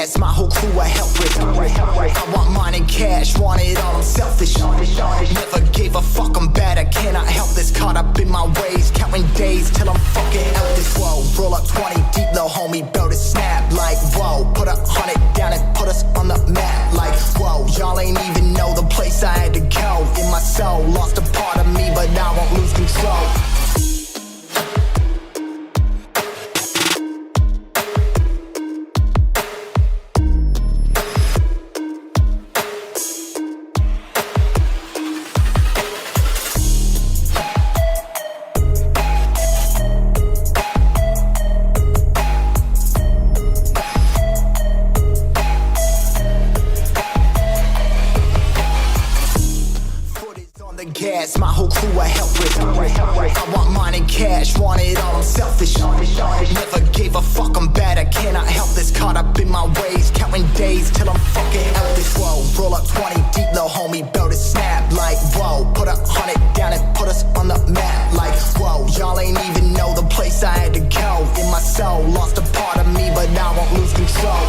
gas, my whole crew I help with. I want mine in cash, want it all, I'm selfish. Never gave a fuck, I'm bad, I cannot help this. Caught up in my ways, counting days till I'm fucking out this. Whoa, roll up 20 deep, little homie, build a snap. Like whoa, put 100 down and put us on the map. Like whoa, y'all ain't even know the place I had to go. In my soul, lost a part of me, but I won't lose control. Gas, my whole crew I help with. I want mine in cash, want it all, I'm selfish. Never gave a fuck, I'm bad, I cannot help this. Caught up in my ways, counting days till I'm fucking out this. Whoa, roll up 20 deep, little homie, build a snap. Like whoa, put 100 down and put us on the map. Like whoa, y'all ain't even know the place I had to go. In my soul, lost a part of me, but I won't lose control.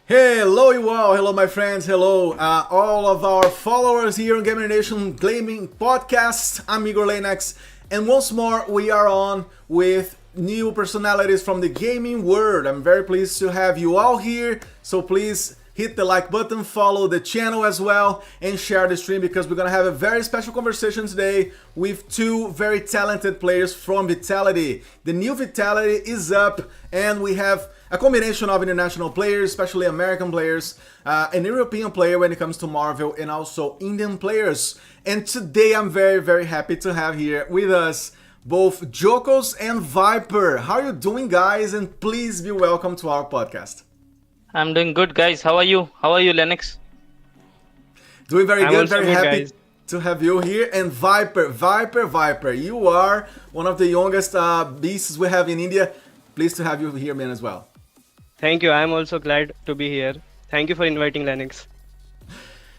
Hello you all, hello my friends, hello all of our followers here on Gamernation Gaming Podcast. I'm Igor Lenax, and once more we are on with new personalities from the gaming world. I'm very pleased to have you all here, so please hit the like button, follow the channel as well, and share the stream because we're gonna have a very special conversation today with two very talented players from Vitality. The new Vitality is up, and we have a combination of international players, especially American players, an European player when it comes to Marvel, and also Indian players. And today I'm very, very happy to have here with us both Jokos and Viper. How are you doing, guys? And please be welcome to our podcast. I'm doing good, guys. How are you? How are you, Lennox? Doing very I'm good, also very good, happy guys. to have you here. And Viper, you are one of the youngest beasts we have in India. Pleased to have you here, man, as well. Thank you. I'm also glad to be here. Thank you for inviting Lennox.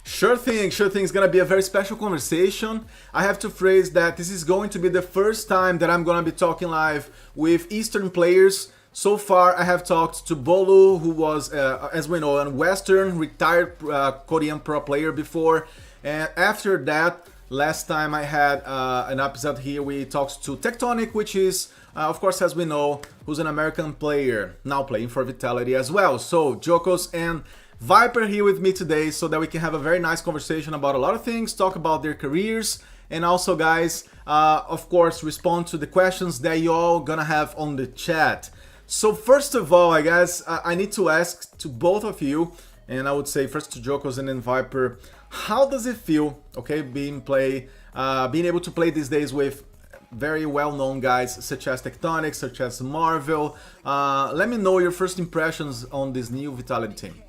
Sure thing. It's gonna be a very special conversation. I have to phrase that this is going to be the first time that I'm gonna be talking live with Eastern players. So far, I have talked to Bolu, who was, as we know, a Western retired Korean pro player before. And after that, last time I had an episode here, we talked to Tectonic, which is, of course, as we know, who's an American player, now playing for Vitality as well. So, Jokos and Viper here with me today so that we can have a very nice conversation about a lot of things, talk about their careers, and also, guys, of course, respond to the questions that you all gonna have on the chat. So first of all, I guess I need to ask to both of you, and I would say first to Jokos and then Viper, how does it feel, okay, being able to play these days with very well-known guys such as Tectonic, such as Marvel? Let me know your first impressions on this new Vitality team.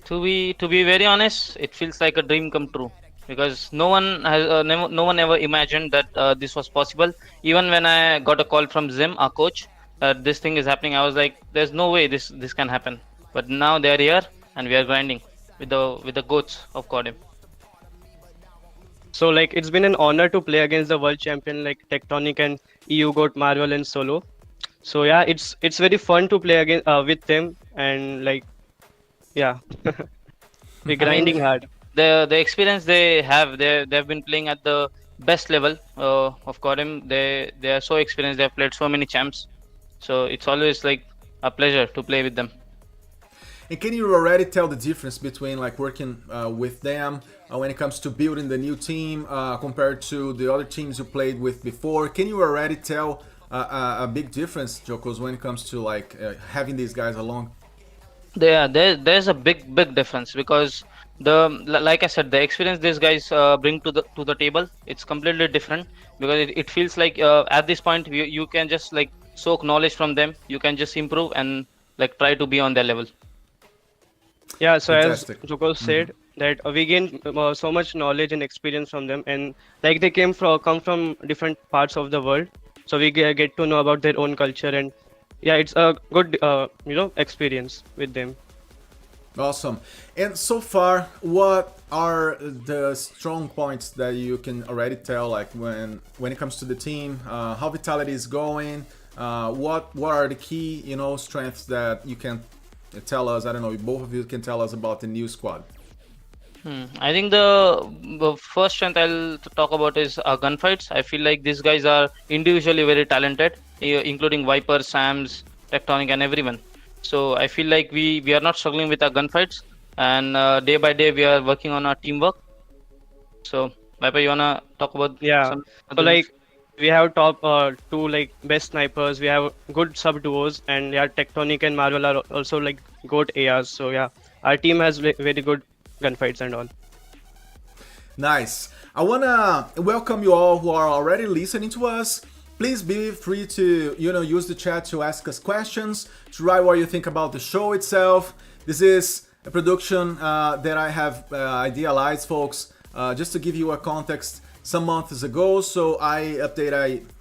To be very honest, it feels like a dream come true because no one ever imagined that this was possible. Even when I got a call from Zim, our coach, this thing is happening, I was like, there's no way this can happen. But now they're here and we are grinding with the goats of Kodim. So like it's been an honor to play against the world champion like Tectonic and EU GOAT Marvel and Solo. So yeah, it's very fun to play against with them and like yeah, we're grinding hard. The experience they have, they've been playing at the best level of Kodim. They are so experienced. They've played so many champs. So it's always like a pleasure to play with them. And can you already tell the difference between like working with them when it comes to building the new team compared to the other teams you played with before? Can you already tell a big difference, Jokos, when it comes to like having these guys along? There's a big difference because like I said, the experience these guys bring to the table, it's completely different because it feels like at this point you can just like soak knowledge from them. You can just improve and like try to be on their level. Yeah, so Fantastic. as Jokos said that we gain so much knowledge and experience from them, and like they come from different parts of the world, so we get to know about their own culture, and yeah, it's a good experience with them. Awesome. And so far, what are the strong points that you can already tell, like when it comes to the team, how Vitality is going? What are the key strengths that you can tell us? I don't know, both of you can tell us about the new squad. I think the first strength I'll talk about is gunfights. I feel like these guys are individually very talented, including Viper, Sams, Tectonic, and everyone. So I feel like we are not struggling with our gunfights, and day by day we are working on our teamwork. So Viper, you wanna talk about Yeah, some so other like we have top two like best snipers. We have good sub duos, and yeah, Tectonic and Marvel are also like GOAT ARs. So yeah, our team has very good gunfights and all. Nice. I wanna welcome you all who are already listening to us. Please be free to use the chat to ask us questions, to write what you think about the show itself. This is a production that I have idealized, folks, just to give you a context. Some months ago, so I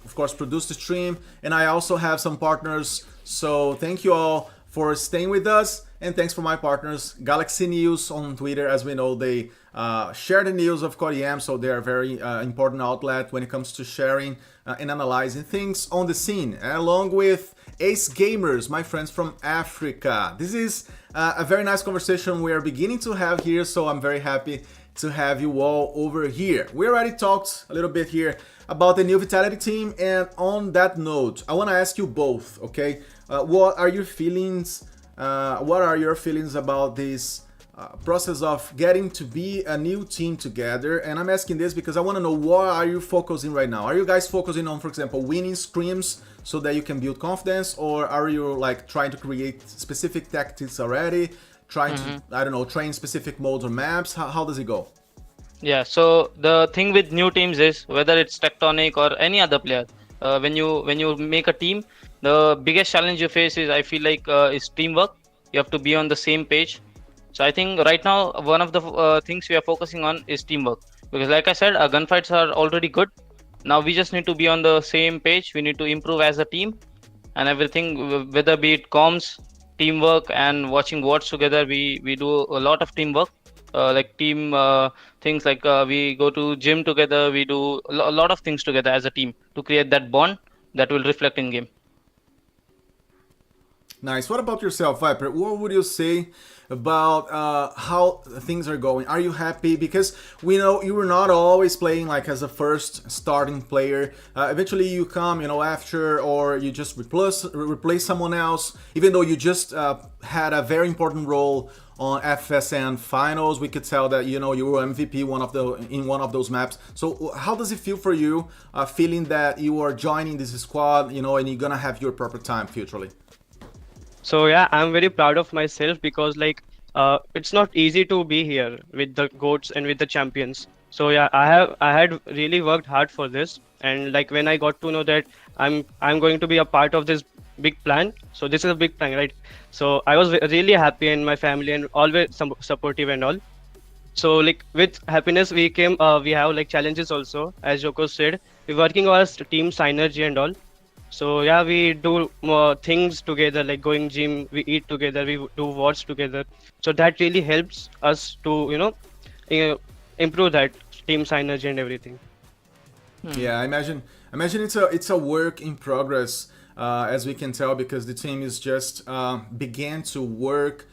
of course produced the stream, and I also have some partners, so thank you all for staying with us, and thanks for my partners, Galaxy News on Twitter. As we know, they share the news of CodeM, so they are a very important outlet when it comes to sharing and analyzing things on the scene, along with Ace Gamers, my friends from Africa. This is a very nice conversation we are beginning to have here, so I'm very happy to have you all over here. We already talked a little bit here about the new Vitality team, and on that note, I want to ask you both, okay? What are your feelings? What are your feelings about this process of getting to be a new team together. And I'm asking this because I want to know, what are you focusing right now? Are you guys focusing on, for example, winning scrims so that you can build confidence, or are you like trying to create specific tactics already, trying to, I don't know, train specific modes or maps? How does it go? Yeah, so the thing with new teams is whether it's Tectonic or any other player, when you make a team, the biggest challenge you face is, I feel like, is teamwork. You have to be on the same page. So I think right now one of the things we are focusing on is teamwork, because like I said, our gunfights are already good. Now we just need to be on the same page. We need to improve as a team, and everything, whether be it comms, teamwork, and watching wards together. We do a lot of teamwork, like team things, like we go to gym together. We do a lot of things together as a team to create that bond that will reflect in game. Nice. What about yourself, Viper? What would you say about how things are going? Are you happy? Because we know you were not always playing like as a first starting player. Eventually you come, after, or you just replace someone else. Even though you just had a very important role on FSN finals, we could tell that you were MVP in one of those maps. So how does it feel for you, feeling that you are joining this squad, and you're gonna have your proper time futurely? So yeah, I'm very proud of myself because it's not easy to be here with the goats and with the champions. So yeah, I had really worked hard for this, and like when I got to know that I'm going to be a part of this big plan. So this is a big plan, right? So I was really happy, and my family and always supportive and all. So like with happiness we came, we have like challenges also, as Jokos said. We're working on our team synergy and all. So yeah, we do more things together, like going gym, we eat together, we do watch together. So that really helps us to, uh, improve that team synergy and everything. Yeah, I imagine it's a work in progress, as we can tell, because the team is just began to work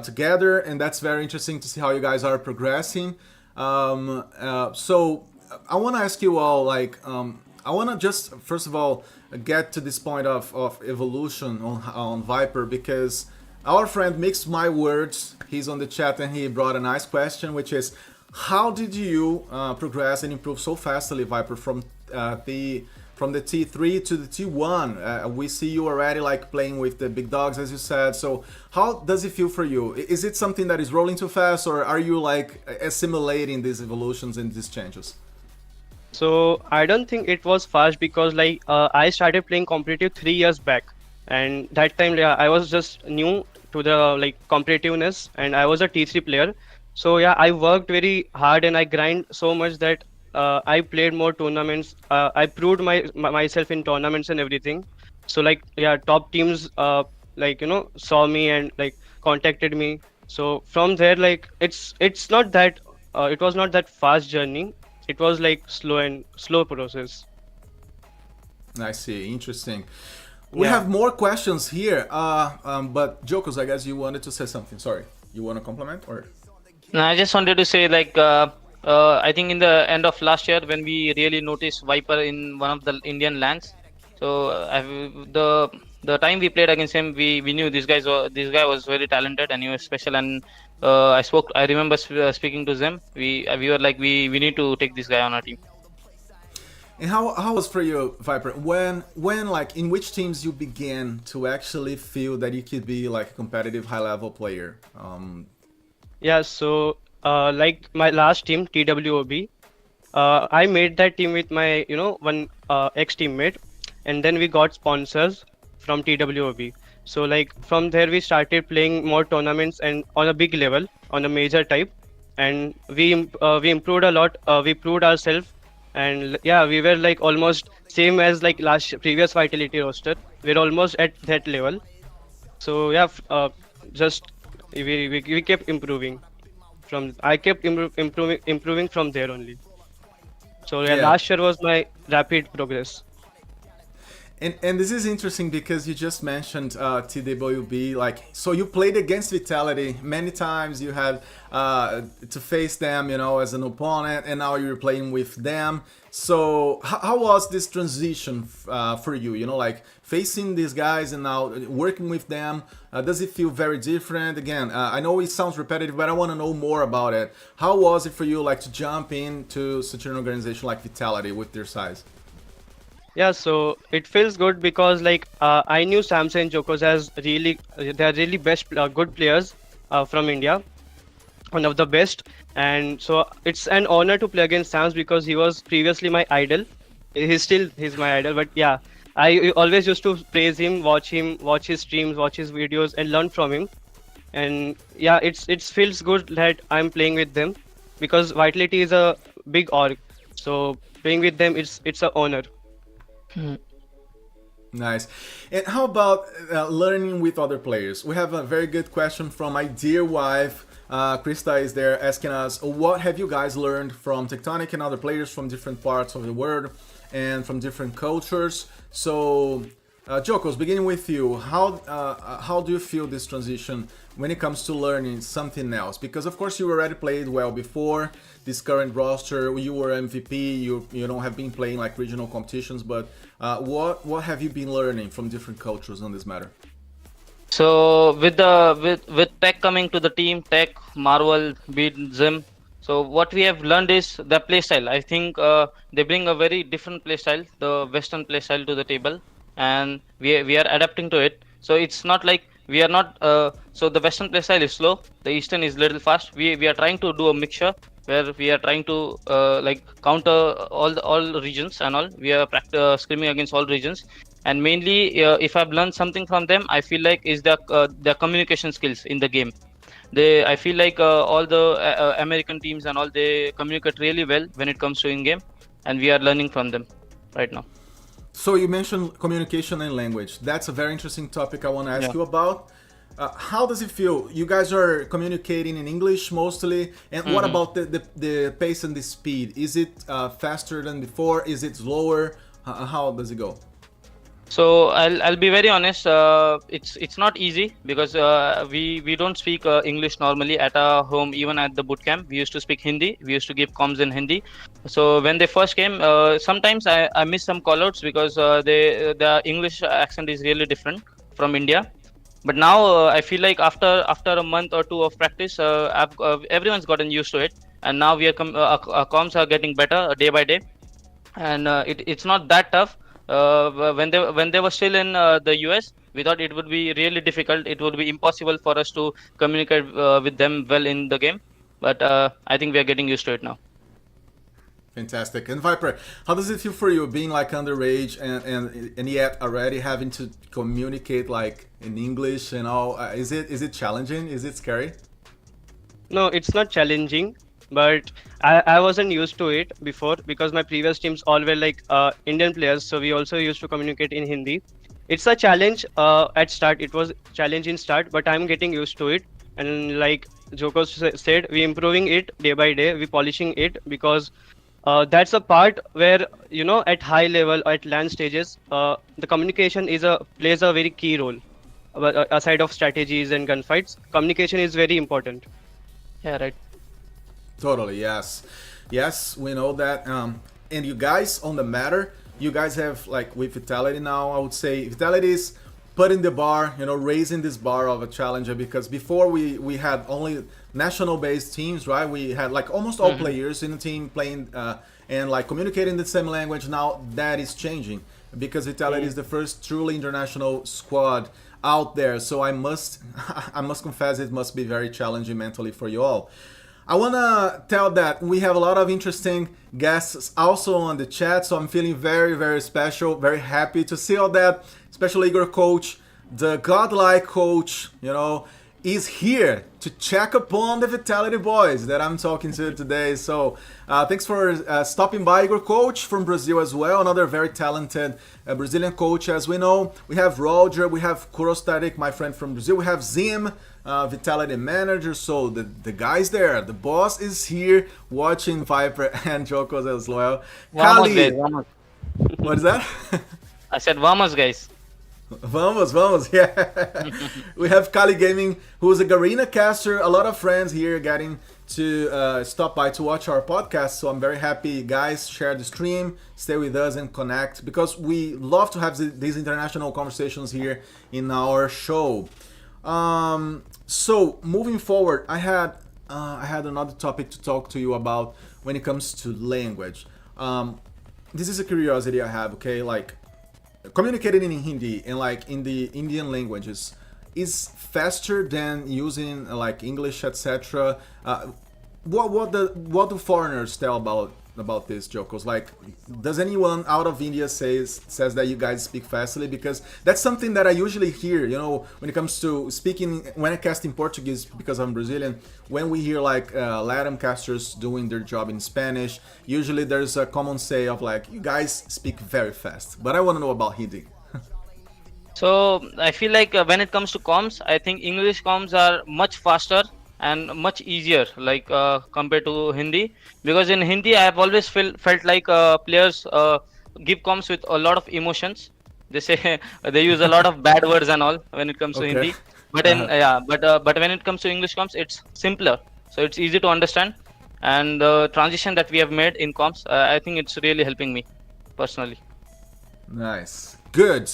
together, and that's very interesting to see how you guys are progressing. So I want to ask you all, like, I want to just first of all get to this point of evolution on Viper, because our friend Mixed My Words, he's on the chat and he brought a nice question, which is, how did you progress and improve so fastly, Viper, from the T3 to the T1? We see you already like playing with the big dogs, as you said. So how does it feel for you? Is it something that is rolling too fast, or are you like assimilating these evolutions and these changes? So I don't think it was fast because I started playing competitive 3 years back, and that time yeah, I was just new to the competitiveness, and I was a T3 player. So yeah, I worked very hard and I grind so much that I played more tournaments. I proved myself in tournaments and everything. So yeah, top teams saw me and contacted me. So from there it's not that it was not that fast journey. It was slow process. I see. Interesting. We have more questions here, but Jokos, I guess you wanted to say something. Sorry, you want to compliment or? No, I just wanted to say, I think in the end of last year when we really noticed Viper in one of the Indian lands. So the time we played against him, we knew this guy was very talented and he was special. And I remember speaking to them. We were like, we need to take this guy on our team. And how was for you, Viper? When like in which teams you began to actually feel that you could be like a competitive high level player? Yeah, so like my last team, TWOB, I made that team with my one ex teammate, and then we got sponsors from TWOB. So from there we started playing more tournaments and on a big level, on a major type, and we improved a lot. We proved ourselves, and yeah, we were almost same as previous Vitality roster. We're almost at that level. So yeah, just we kept improving. I kept improving from there only. So yeah, last year was my rapid progress. And this is interesting because you just mentioned TWB. Like, so you played against Vitality many times. You had to face them, as an opponent, and now you're playing with them. So how was this transition for you? Like facing these guys and now working with them. Does it feel very different? Again, I know it sounds repetitive, but I want to know more about it. How was it for you, like, to jump into such an organization like Vitality with their size? Yeah, so it feels good because like I knew Samson and Jokos as really they are really best good players from India, one of the best, and so it's an honor to play against Sams because he was previously my idol. He's my idol, but yeah, I always used to praise him, watch his streams, watch his videos, and learn from him. And yeah, it feels good that I'm playing with them because Vitality is a big org, so playing with them it's an honor. Nice. And how about learning with other players? We have a very good question from my dear wife. Krista is there asking us, what have you guys learned from Tectonic and other players from different parts of the world and from different cultures? So, Jokos, beginning with you, how do you feel this transition when it comes to learning something else? Because of course you already played well before this current roster. You were MVP. You don't have been playing like regional competitions, but what have you been learning from different cultures on this matter? So with Tech coming to the team, Tech, Marvel, Beat, Zim. So what we have learned is the playstyle. I think they bring a very different playstyle, the Western playstyle, to the table, and we are adapting to it. So it's not like we are not. So the Western playstyle is slow, the Eastern is little fast. We are trying to do a mixture where we are trying to like counter all regions and all. We are scrimming against all regions, and mainly if I've learned something from them, I feel like is their communication skills in the game. I feel like all the American teams and all, they communicate really well when it comes to in game, and we are learning from them right now. So you mentioned communication and language. That's a very interesting topic I want to ask you about. How does it feel? You guys are communicating in English mostly, and what about the pace and the speed? Is it faster than before? Is it slower? How does it go? So I'll be very honest. It's not easy because we don't speak English normally at our home. Even at the boot camp, we used to speak Hindi. We used to give comms in Hindi. So when they first came, sometimes I miss some callouts because the English accent is really different from India. But now I feel like after a month or two of practice, everyone's gotten used to it, and now our comms are getting better day by day, and it's not that tough. When they were still in the US, we thought it would be really difficult. It would be impossible for us to communicate with them well in the game. But I think we are getting used to it now. Fantastic. And Viper, how does it feel for you being like underage and yet already having to communicate like in English and all? Is it challenging? Is it scary? No, it's not challenging, but I wasn't used to it before because my previous teams all were like Indian players, so we also used to communicate in Hindi. It's a challenge at start. It was challenge in start, but I'm getting used to it. And like Jokos said, we improving it day by day. We polishing it because that's a part where at high level, at LAN stages, the communication plays a very key role. Aside of strategies and gunfights, communication is very important. Yeah, right. Totally, yes. Yes, we know that. And you guys, on the matter, you guys have, like, with Vitality now, I would say Vitality is putting the bar, raising this bar of a challenger, because before we had only national-based teams, right? We had, like, almost all players in the team playing and, like, communicating the same language. Now that is changing because Vitality is the first truly international squad out there. So I must confess, it must be very challenging mentally for you all. I want to tell that we have a lot of interesting guests also on the chat, so I'm feeling very, very special, very happy to see all that, especially Igor Coach, the godlike coach, is here to check upon the Vitality boys that I'm talking to today. So thanks for stopping by, Igor Coach from Brazil as well, another very talented Brazilian coach. As we know, we have Roger, we have Kurostatic, my friend from Brazil, we have Zim, Vitality manager. So the guys there, the boss is here watching Viper and Jokos as well. Vamos, Kali, guys, vamos. what is that? I said vamos, guys. Vamos, vamos, yeah. We have Kali Gaming, who's a Garena caster. A lot of friends here getting to stop by to watch our podcast. So I'm very happy, guys. Share the stream, stay with us, and connect because we love to have these international conversations here in our show. So moving forward, I had another topic to talk to you about when it comes to language. This is a curiosity I have. Okay, like communicating in Hindi and like in the Indian languages is faster than using like English, etc. What do foreigners tell about this, Jokos? Like, does anyone out of India says that you guys speak fastly? Because that's something that I usually hear. You know, when it comes to speaking, when I cast in Portuguese because I'm Brazilian, when we hear like Latin casters doing their job in Spanish, usually there's a common say of like, you guys speak very fast. But I want to know about Hindi. So I feel like when it comes to comms, I think English comms are much faster and much easier, like compared to Hindi. Because in Hindi, I have always felt like players give comms with a lot of emotions. They say they use a lot of bad words and all when it comes to Okay. Hindi. But in but when it comes to English comms, it's simpler. So it's easy to understand. And the transition that we have made in comms, I think it's really helping me personally. Nice. Good.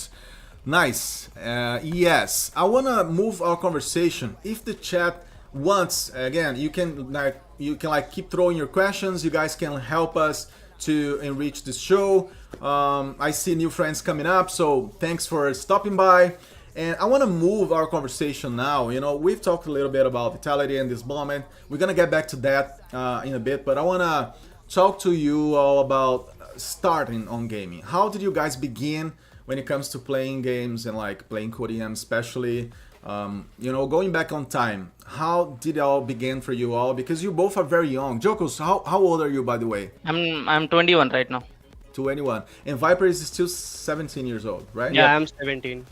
Nice. Yes. I want to move our conversation. If the chat wants, again, you can like keep throwing your questions. You guys can help us to enrich the show. I see new friends coming up, so thanks for stopping by. And I want to move our conversation now. You know, we've talked a little bit about Vitality and this moment. We're gonna get back to that in a bit, but I want to talk to you all about starting on gaming. How did you guys begin when it comes to playing games and like playing Korean especially? You know, going back on time, how did it all begin for you all? Because you both are very young. Jokos, how old are you, by the way? I'm 21 right now. 21. And Viper is still 17 years old, right? Yeah, I'm 17.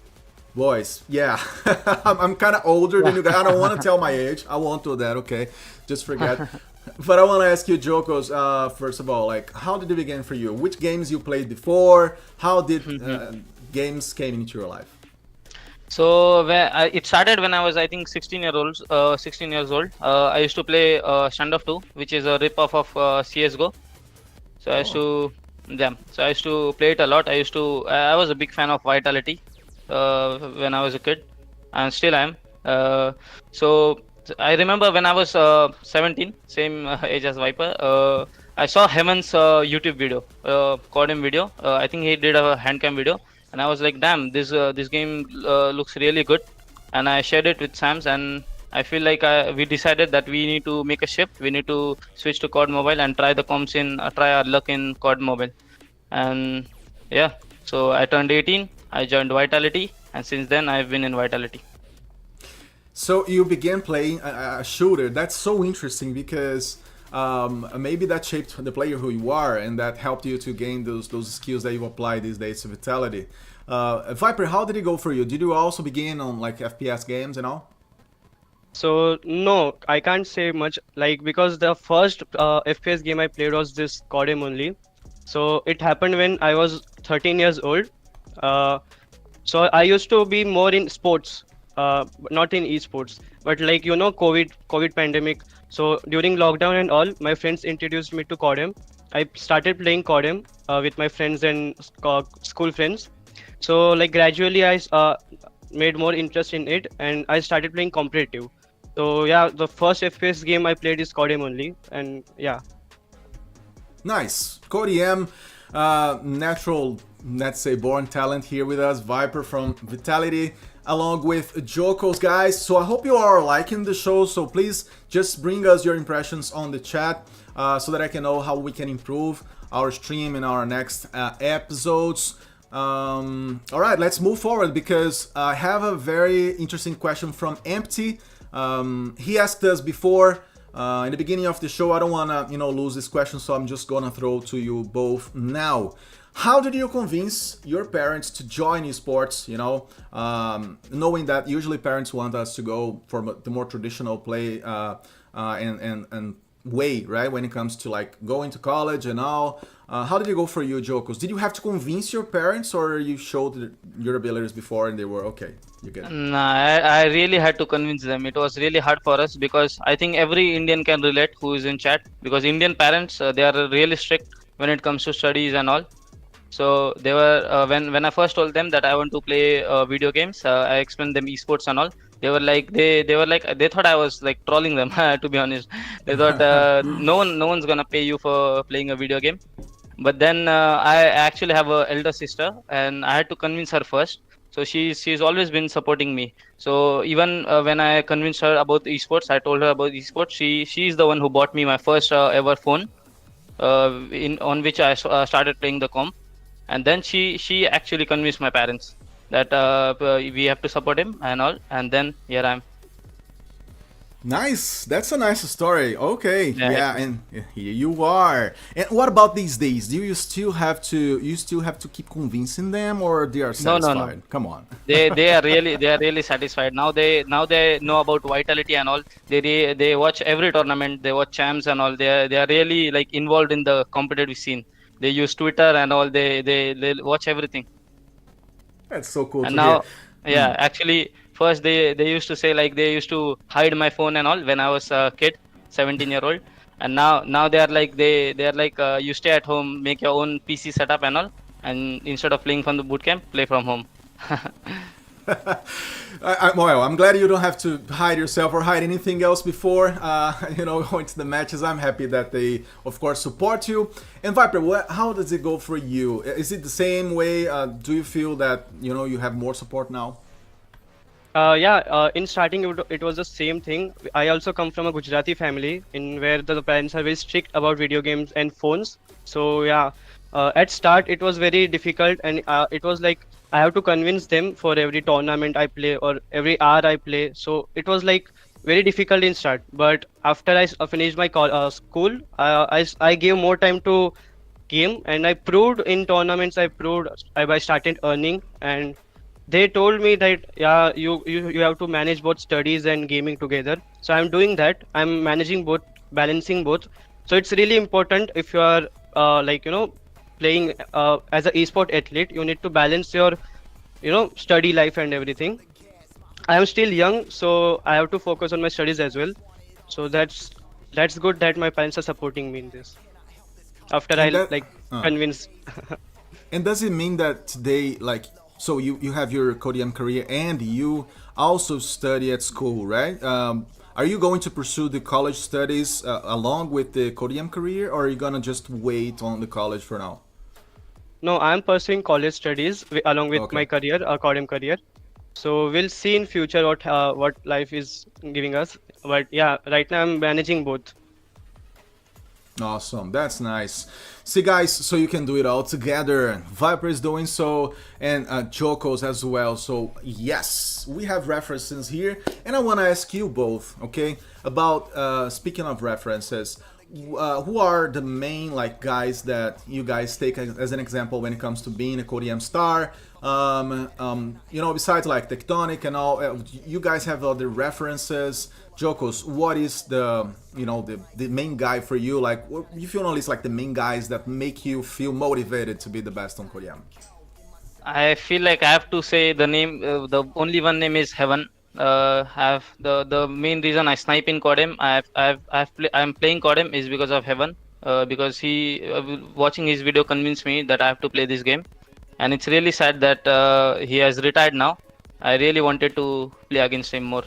Boys, yeah. I'm kind of older than you guys. I don't want to tell my age. I won't do that, okay? Just forget. But I want to ask you, Jokos, first of all, like, how did it begin for you? Which games you played before? How did games came into your life? So it started when I was, I think, 16 years old. I used to play Standoff 2, which is a rip-off of CS:GO. So I used to, yeah. So I used to play it a lot. I was a big fan of Vitality when I was a kid, and still am. So I remember when I was 17, same age as Viper. I saw Heaven's YouTube video, Codem video. I think he did a handcam video. And I was like, damn, this game looks really good. And I shared it with Sams, and I feel like we decided that we need to make a shift. We need to switch to COD Mobile and try the comms try our luck in COD Mobile. And yeah, so I turned 18. I joined Vitality, and since then I've been in Vitality. So you began playing a shooter. That's so interesting because maybe that shaped the player who you are, and that helped you to gain those skills that you apply these days to Vitality. Viper, how did it go for you? Did you also begin on like FPS games and all? So no, I can't say much, like, because the first FPS game I played was this Codem only. So it happened when I was 13 years old. So I used to be more in sports, not in esports. But like, you know, COVID pandemic. So during lockdown and all, my friends introduced me to Codem. I started playing Codem with my friends and school friends. So like gradually I made more interest in it, and I started playing competitive. So yeah, the first FPS game I played is Codem only, and yeah. Nice. Cody M, natural, let's say, born talent here with us. Viper from Vitality, along with Jokos, guys. So I hope you are liking the show. So please just bring us your impressions on the chat so that I can know how we can improve our stream in our next episodes. All right, let's move forward because I have a very interesting question from Empty. He asked us before in the beginning of the show. I don't want to, lose this question, so I'm just gonna throw to you both now. How did you convince your parents to join esports? Knowing that usually parents want us to go for the more traditional play and way, right? When it comes to like going to college and all. How did it go for you, Jokos? Did you have to convince your parents, or you showed your abilities before and they were okay? You get it. Nah, I really had to convince them. It was really hard for us because I think every Indian can relate who is in chat, because Indian parents they are really strict when it comes to studies and all. So they were when I first told them that I want to play video games, I explained them esports and all. They were like they thought I was like trolling them to be honest. They thought no one's gonna pay you for playing a video game. But then I actually have a elder sister, and I had to convince her first. So she's always been supporting me. So even when I convinced her about esports, I told her about esports. She's the one who bought me my first ever phone, in on which I started playing the comp. And then she actually convinced my parents that we have to support him and all. And then here I am. Nice. That's a nice story. Okay. Yeah, Yeah, and here you are. And what about these days? Do you still have to keep convincing them, or they are No, no, satisfied? no. Come on. They are really satisfied now. They know about vitality and all. They watch every tournament. They watch champs and all. They are really like involved in the competitive scene. They use Twitter and all. They watch everything. That's so cool And to hear. now, yeah, actually, first they used to say like they used to hide my phone and all when I was a kid, 17-year-old. And now they are like you stay at home, make your own PC setup and all, and instead of playing from the boot camp, play from home. Well, I'm glad you don't have to hide yourself or hide anything else before, going to the matches. I'm happy that they, of course, support you. And Viper, how does it go for you? Is it the same way? Do you feel that, you have more support now? In starting it was the same thing. I also come from a Gujarati family in where the parents are very strict about video games and phones. So yeah, at start it was very difficult, and it was like I have to convince them for every tournament I play or every hour I play. So it was like very difficult in start. But after I finished my school, I gave more time to game, and I proved in tournaments. I started earning, and they told me that yeah, you have to manage both studies and gaming together. So I'm doing that. I'm managing both, balancing both. So it's really important if you are playing as an esport athlete. You need to balance your study life and everything. I am still young, so I have to focus on my studies as well. So that's good that my parents are supporting me in this. After I And that, like uh, convince. and does it mean that today, like, so you have your Kodiam career and you also study at school, right? Are you going to pursue the college studies along with the Kodiam career, or are you gonna just wait on the college for now? No, I'm pursuing college studies along with Okay. my career, academic career. So we'll see in future what life is giving us. But yeah, right now I'm managing both. Awesome, that's nice. See, guys, so you can do it all together. Viper is doing so, and Jokos as well. So yes, we have references here, and I want to ask you both, okay, about speaking of references. Who are the main guys that you guys take as an example when it comes to being a Korean star? Besides like Tectonic and all, you guys have other references. Jokos, what is the main guy for you? Like, what you feel on like the main guys that make you feel motivated to be the best on Korean? I feel like I have to say the name. The only one name is Heaven. Have the main reason I snipe in Codem. I'm playing Codem is because of Heaven. Because watching his video convinced me that I have to play this game, and it's really sad that he has retired now. I really wanted to play against him more.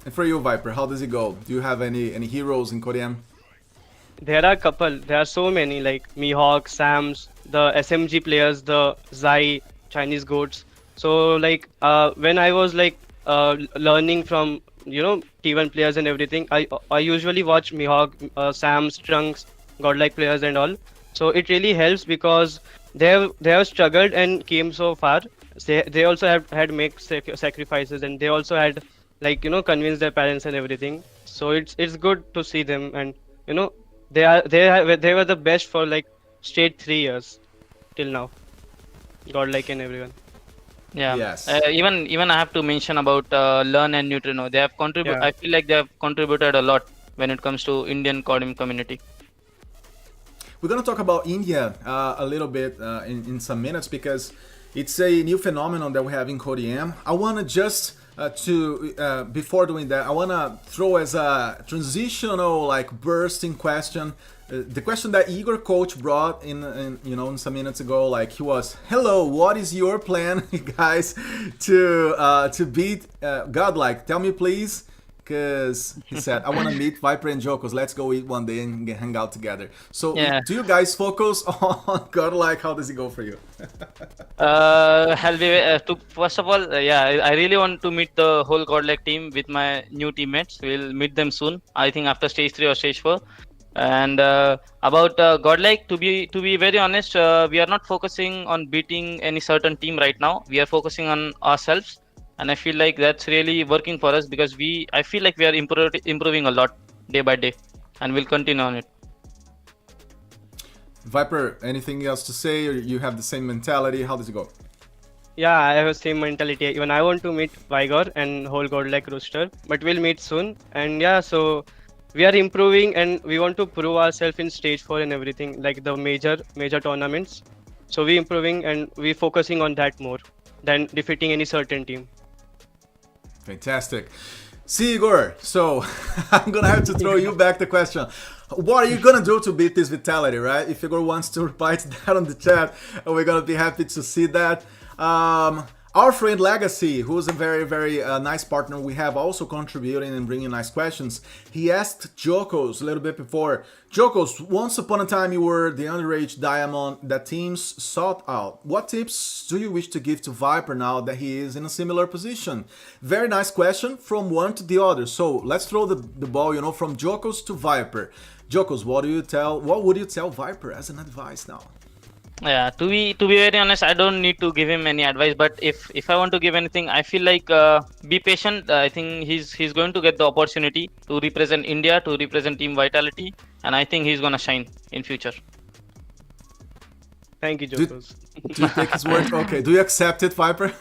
And for you, Viper, how does it go? Do you have any heroes in Korean? There are a couple. There are so many like Mihawk, Sams, the SMG players, the Zai, Chinese goats. So when I was learning from T1 players and everything, I usually watch Mihawk, Sam's, Trunks, godlike players and all. So it really helps because they have struggled and came so far. They also have had make sacrifices, and they also had convince their parents and everything. So it's good to see them, and they were the best for straight 3 years till now. Godlike and everyone. Yeah. Yes. Even I have to mention about Learn and Neutrino. They have contributed. Yeah. I feel like they have contributed a lot when it comes to Indian Kodim community. We're going to talk about India a little bit in some minutes because it's a new phenomenon that we have in CodeM. I want to just before doing that, I want to throw as a transitional bursting question the question that Igor coach brought in some minutes ago. Like he was, hello, what is your plan, guys, to beat Godlike? Tell me please. Because he said, I want to meet Viper and Jokos. Let's go eat one day and hang out together. So do you guys focus on Godlike? How does it go for you? First of all, I really want to meet the whole Godlike team with my new teammates. We'll meet them soon. I think after stage 3 or stage 4. And about Godlike, to be very honest, we are not focusing on beating any certain team right now. We are focusing on ourselves. And I feel like that's really working for us because I feel like we are improving a lot day by day, and we'll continue on it. Viper, anything else to say, or you have the same mentality? How does it go? Yeah, I have the same mentality. Even I want to meet Vigor and whole Godlike roster, but we'll meet soon. And yeah, so we are improving and we want to prove ourselves in stage 4 and everything, like the major tournaments. So we're improving and we're focusing on that more than defeating any certain team. Fantastic. See, Igor, so I'm going to have to throw you back the question. What are you going to do to beat this Vitality, right? If Igor wants to reply to that on the chat, we're going to be happy to see that. Our friend Legacy, who's a very, very nice partner, we have also contributing and bringing nice questions. He asked Jokos a little bit before. Jokos, once upon a time you were the underage diamond that teams sought out. What tips do you wish to give to Viper now that he is in a similar position? Very nice question from one to the other. So let's throw the ball, from Jokos to Viper. Jokos, what would you tell Viper as an advice now? Yeah, to be very honest, I don't need to give him any advice. But if I want to give anything, I feel like be patient. I think he's going to get the opportunity to represent India, to represent Team Vitality, and I think he's gonna shine in future. Thank you, Jokos. Do you take his word? Okay. Do you accept it, Viper?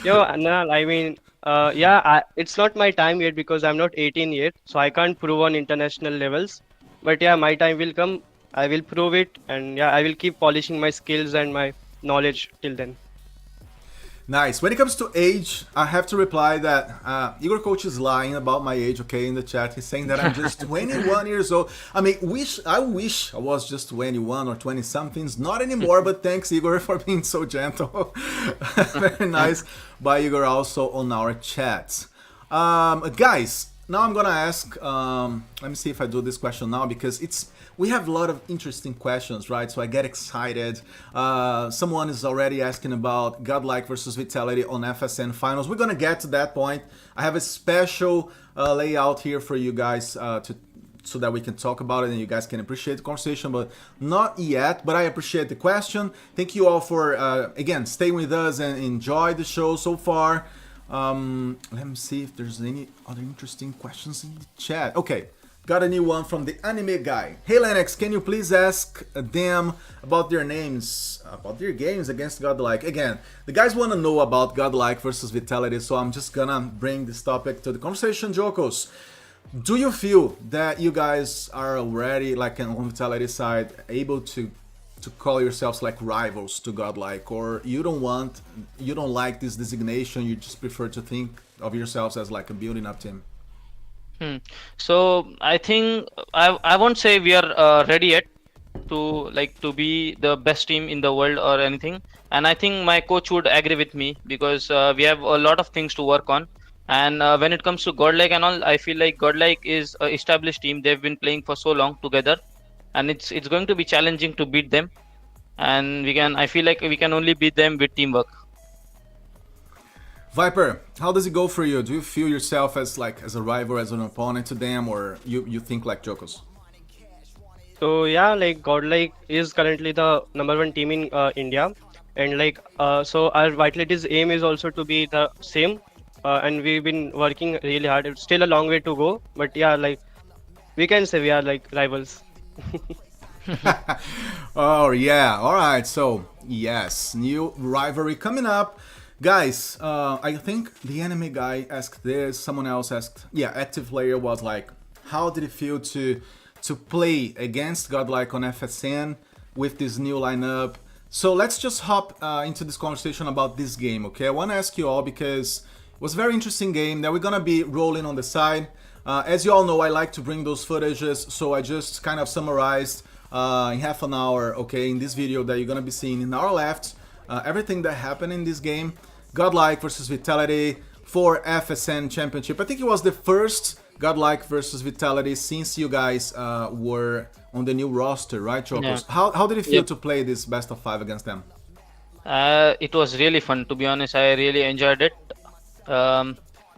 Yo, Anal, I mean, it's not my time yet because I'm not 18 yet, so I can't prove on international levels. But yeah, my time will come. I will prove it, and I will keep polishing my skills and my knowledge till then. Nice. When it comes to age, I have to reply that Igor Coach is lying about my age, okay, in the chat. He's saying that I'm just 21 years old. I mean, I wish I was just 21 or 20 somethings. Not anymore, but thanks, Igor, for being so gentle. Very nice by Igor also on our chat. Guys, now I'm gonna ask, let me see if I do this question now because we have a lot of interesting questions, right? So I get excited. Someone is already asking about Godlike versus Vitality on FSN finals. We're gonna get to that point. I have a special layout here for you guys so that we can talk about it and you guys can appreciate the conversation, but not yet. But I appreciate the question. Thank you all for again staying with us and enjoy the show so far. Let me see if there's any other interesting questions in the chat. Okay. Got a new one from the anime guy. Hey Lennox, can you please ask them about their names, about their games against Godlike? Again, the guys want to know about Godlike versus Vitality, so I'm just gonna bring this topic to the conversation. Jokos, do you feel that you guys are already, like on Vitality side, able to call yourselves like rivals to Godlike, or you don't like this designation, you just prefer to think of yourselves as like a building up team? So I think I won't say we are ready yet to be the best team in the world or anything, and I think my coach would agree with me because we have a lot of things to work on. And when it comes to Godlike and all, I feel like Godlike is an established team. They've been playing for so long together, and it's going to be challenging to beat them. And I feel like we can only beat them with teamwork. Viper, how does it go for you? Do you feel yourself as a rival, as an opponent to them, or you think like Jokos? So yeah, like Godlike is currently the #1 team in India, and so our Vitality's aim is also to be the same, and we've been working really hard. It's still a long way to go, but yeah, like we can say we are like rivals. Oh yeah, all right. So yes, new rivalry coming up. Guys, I think the anime guy asked this, someone else asked, yeah, active player was like how did it feel to play against Godlike on FSN with this new lineup? So let's just hop into this conversation about this game, okay? I want to ask you all because it was a very interesting game that we're gonna be rolling on the side. As you all know, I like to bring those footages, so I just kind of summarized in half an hour, okay, in this video that you're gonna be seeing in our left, everything that happened in this game. Godlike versus Vitality for FSN Championship. I think it was the first Godlike versus Vitality since you guys were on the new roster, right, Jokos? Yeah. How did it feel to play this best of 5 against them? It was really fun, to be honest. I really enjoyed it. Um,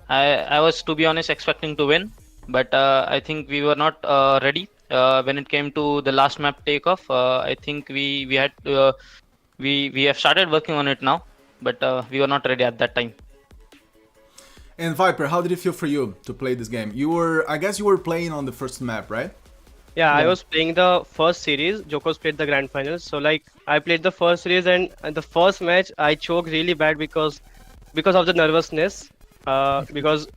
I was, to be honest, expecting to win, but I think we were not ready when it came to the last map takeoff. I think we had we have started working on it now, but we were not ready at that time. And Viper, how did it feel for you to play this game? I guess you were playing on the first map, right? Yeah, I was playing the first series. Jokos played the grand finals. So like I played the first series, and the first match I choked really bad because of the nervousness. Because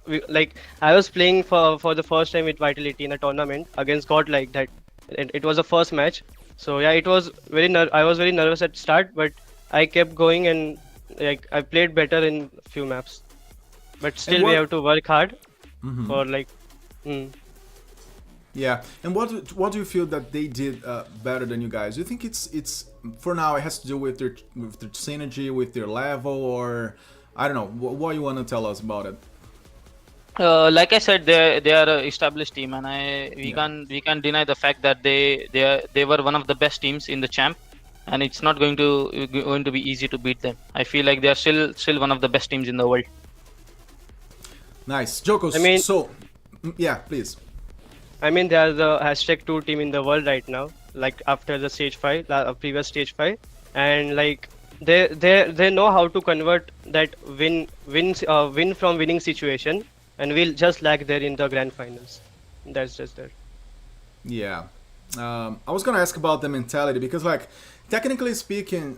I was playing for the first time with Vitality in a tournament against God like that. It was the first match. So yeah, it was I was very nervous at start, but I kept going and like I played better in few maps. But still, we have to work hard for like. Yeah, and what do you feel that they did better than you guys? Do you think it's for now it has to do with their synergy, with their level, or I don't know what you want to tell us about it? Like I said, they are an established team, and we can't deny the fact that they were one of the best teams in the champ, and it's not going to be easy to beat them. I feel like they are still one of the best teams in the world. Nice, Jokos. I mean, yeah, please. I mean, they are the #2 team in the world right now. Like after the stage 5, previous stage 5, and like they know how to convert that win from winning situation, and we'll just lag there in the grand finals. That's just that. Yeah, I was gonna ask about the mentality because, like, technically speaking,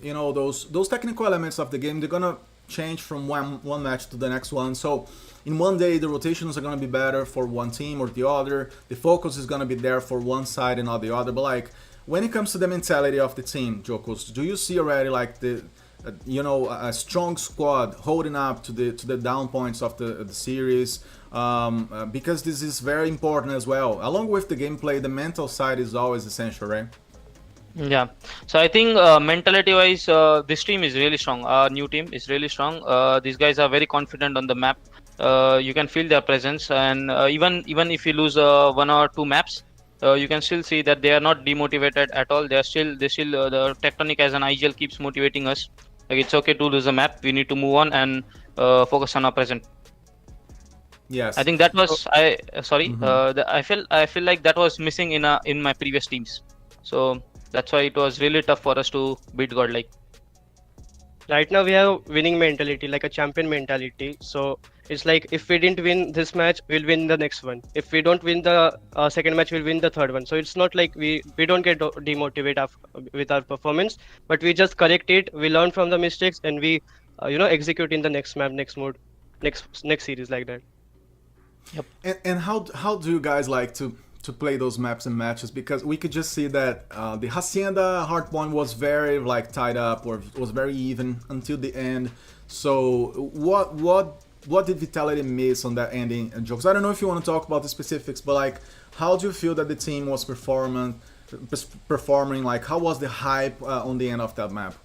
you know, those technical elements of the game, they're gonna change from one match to the next one. So in one day the rotations are going to be better for one team or the other, the focus is going to be there for one side and not the other. But like when it comes to the mentality of the team, Jokos, do you see already like the you know, a strong squad holding up to the down points of the series, because this is very important as well. Along with the gameplay, the mental side is always essential, right? Yeah, so I think mentality-wise, this team is really strong. Our new team is really strong. These guys are very confident on the map. You can feel their presence, and even if you lose 1 or 2 maps, you can still see that they are not demotivated at all. They still the Tectonic as an IGL keeps motivating us. Like it's okay to lose a map. We need to move on and focus on our present. Yes. I think that was I feel like that was missing in my previous teams. So that's why it was really tough for us to beat Godlike. Right now we have winning mentality, like a champion mentality. So it's like if we didn't win this match, we'll win the next one. If we don't win the second match, we'll win the third one. So it's not like we don't get demotivated with our performance, but we just correct it. We learn from the mistakes and we execute in the next map, next mode, next series like that. Yep. And how do you guys like to play those maps and matches? Because we could just see that the Hacienda hardpoint was very like tied up, or was very even until the end. So what did Vitality miss on that ending, Jokes? I don't know if you want to talk about the specifics, but like how do you feel that the team was performing? Like how was the hype on the end of that map?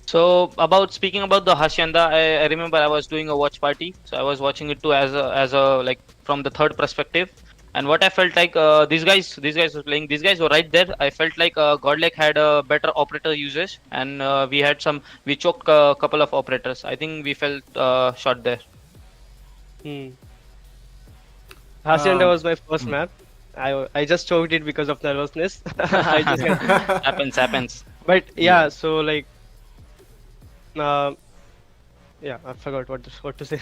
So speaking about the Hacienda, I remember I was doing a watch party, so I was watching it too as a like from the third perspective. And what I felt like these guys were playing. These guys were right there. I felt like Godlike had a better operator usage, and we choked a couple of operators. I think we felt shot there. Hacienda was my first map. I just choked it because of nervousness. Happens. But yeah, so like, yeah, I forgot what to say.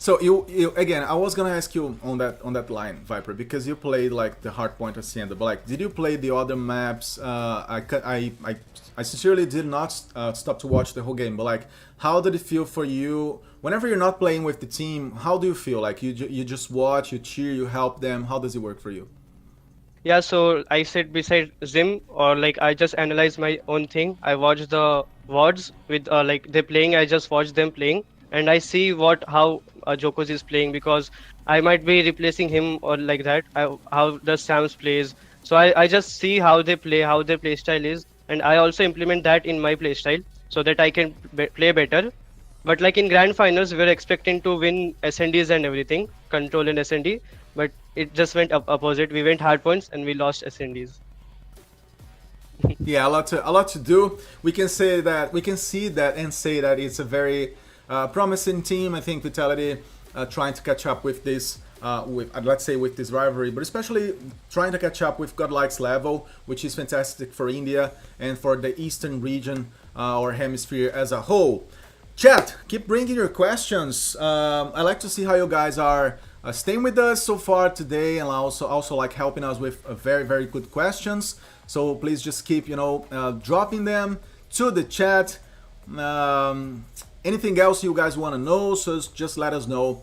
So you again, I was gonna ask you on that line, Viper, because you played like the hardpoint Hacienda, but like, did you play the other maps? I sincerely did not stop to watch the whole game, but like, how did it feel for you whenever you're not playing with the team? How do you feel? Like you just watch, you cheer, you help them. How does it work for you? Yeah, so I sit beside Zim, or like I just analyze my own thing. I watch the VODs with like they playing. I just watch them playing, and I see what how Jokos is playing, because I might be replacing him or like that. How the Sam's plays. So I just see how they play, how their play style is, and I also implement that in my play style so that I can play better. But like in grand finals, we were expecting to win SNDs and everything, control in SND, but it just went opposite. We went hard points and we lost SNDs. Yeah, a lot to do. We can say that we can see that and say that it's a very promising team. I think Vitality trying to catch up with this, with let's say with this rivalry, but especially trying to catch up with Godlike's level, which is fantastic for India and for the Eastern region or hemisphere as a whole. Chat, keep bringing your questions. I like to see how you guys are staying with us so far today, and also like helping us with very good questions. So please just keep dropping them to the chat. Anything else you guys want to know? So just let us know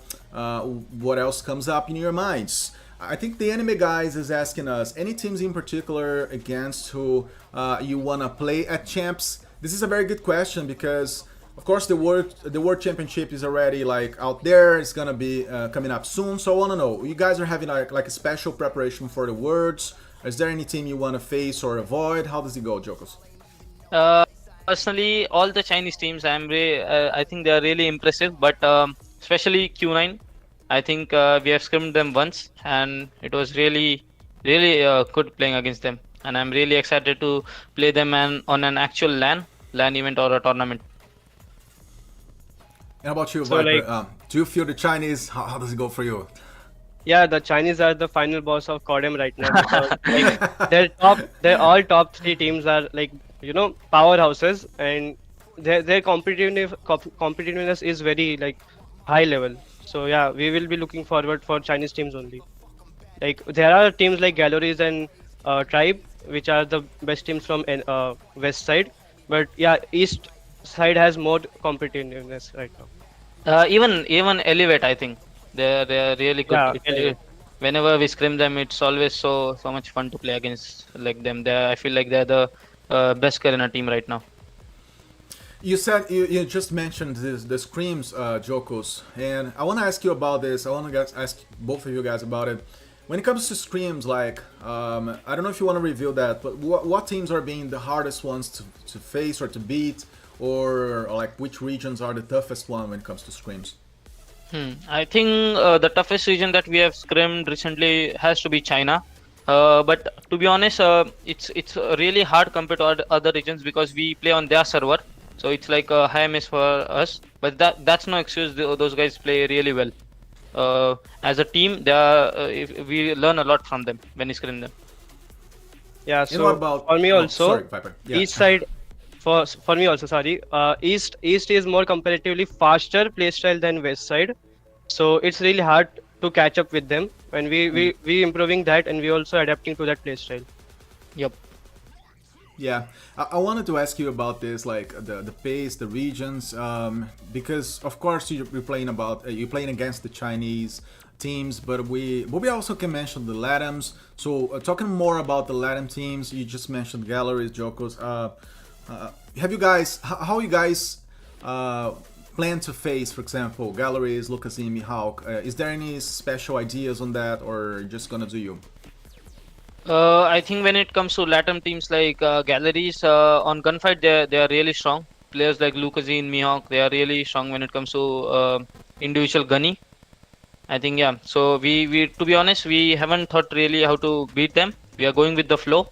what else comes up in your minds. I think the anime guys is asking us any teams in particular against who you want to play at champs. This is a very good question because, of course, the world championship is already like out there. It's gonna be coming up soon. So I wanna know, you guys are having like a special preparation for the worlds. Is there any team you wanna face or avoid? How does it go, Jokos? Personally, all the Chinese teams, I think they are really impressive. But especially Q9, I think we have scrimmed them once, and it was really good playing against them. And I'm really excited to play them on an actual LAN event or a tournament. And how about you, So, Viper? like, Do you feel the Chinese? How does it go for you? yeah, the Chinese are the final boss of CODM right now, because like they're all top three teams are like powerhouses, and their competitiveness is very like high level. So yeah, we will be looking forward for Chinese teams only. Like there are teams like Galleries and Tribe, which are the best teams from west side, but yeah, east side has more competitiveness right now. Even Elevate, I think they're really good. Yeah, Elevate. Whenever we scrim them, it's always so much fun to play against like them. I feel like they're the best Karina team right now. You said you just mentioned the screams, Jokos, and I want to ask you about this. I want to ask both of you guys about it. When it comes to screams, like I don't know if you want to reveal that, but what teams are being the hardest ones to face or to beat, or like which regions are the toughest one when it comes to screams? I think the toughest region that we have scrimmed recently has to be China. But to be honest, it's really hard compared to other regions because we play on their server. So it's like a high miss for us. But that's no excuse. Those guys play really well. As a team, we learn a lot from them when we scrim them. Yeah, And so what about for me also, sorry, Piper. Yeah. east side for me also, sorry, east is more comparatively faster playstyle than west side, so it's really hard to catch up with them, and we improving that, and we also adapting to that playstyle. Yep. Yeah, I wanted to ask you about this, like the pace, the regions, because of course you're playing against the Chinese teams, but we also can mention the LATAMs. So talking more about the LATAM teams, you just mentioned Galleries, Jokos. Have you guys how you guys plan to face, for example, Galleries, Lucasimi, Hawk? Is there any special ideas on that, or just gonna do you? I think when it comes to LATAM teams like Galleries on Gunfight, they are really strong. Players like Lucasine, Mihawk, they are really strong when it comes to individual gunny. I think yeah. So we to be honest, we haven't thought really how to beat them. We are going with the flow.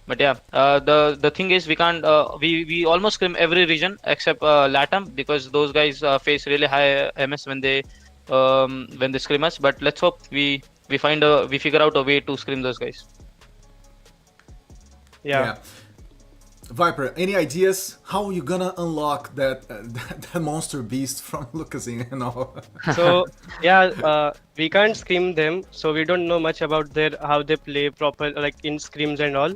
But yeah, the thing is we can't. We almost scrim every region except LATAM because those guys face really high MS when they scrim us. But let's hope we figure out a way to scrim those guys. Yeah. Viper, any ideas how you gonna unlock that that monster beast from Lucasine and all? So yeah, we can't scrim them, so we don't know much about their how they play proper like in scrims and all.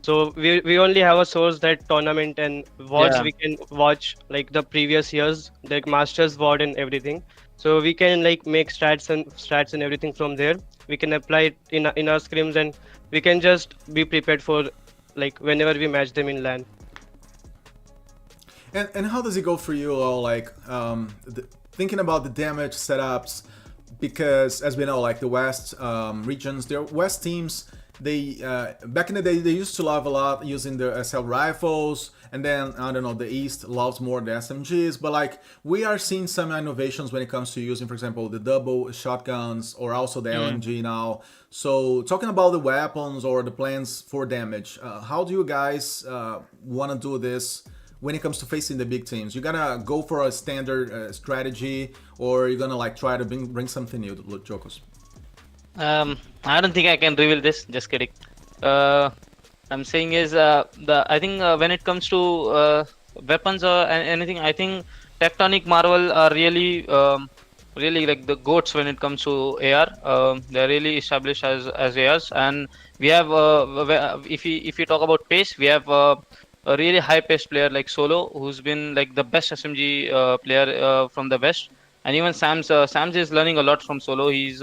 So we only have a source that tournament and VODs Yeah. we can watch like the previous years, like Masters VOD and everything. So we can like make stats and everything from there. We can apply it in our scrims and we can just be prepared for like whenever we match them in LAN. And how does it go for you all? Like thinking about the damage setups, because as we know, like the West regions, their West teams, they back in the day they used to love a lot using the SL rifles, and then I don't know, the East loves more the SMGs. But like we are seeing some innovations when it comes to using, for example, the double shotguns or also the LMG now. So talking about the weapons or the plans for damage, how do you guys want to do this when it comes to facing the big teams? You gonna go for a standard strategy, or you gonna like try to bring something new, Jokos? I don't think I can reveal this. Just kidding. I'm saying is I think when it comes to weapons or anything, I think Tectonic Marvel are really like the goats when it comes to AR. They're really established as ARs, and we have if you talk about pace, we have a really high paced player like Solo, who's been like the best SMG player from the West. And even Sam's is learning a lot from Solo. He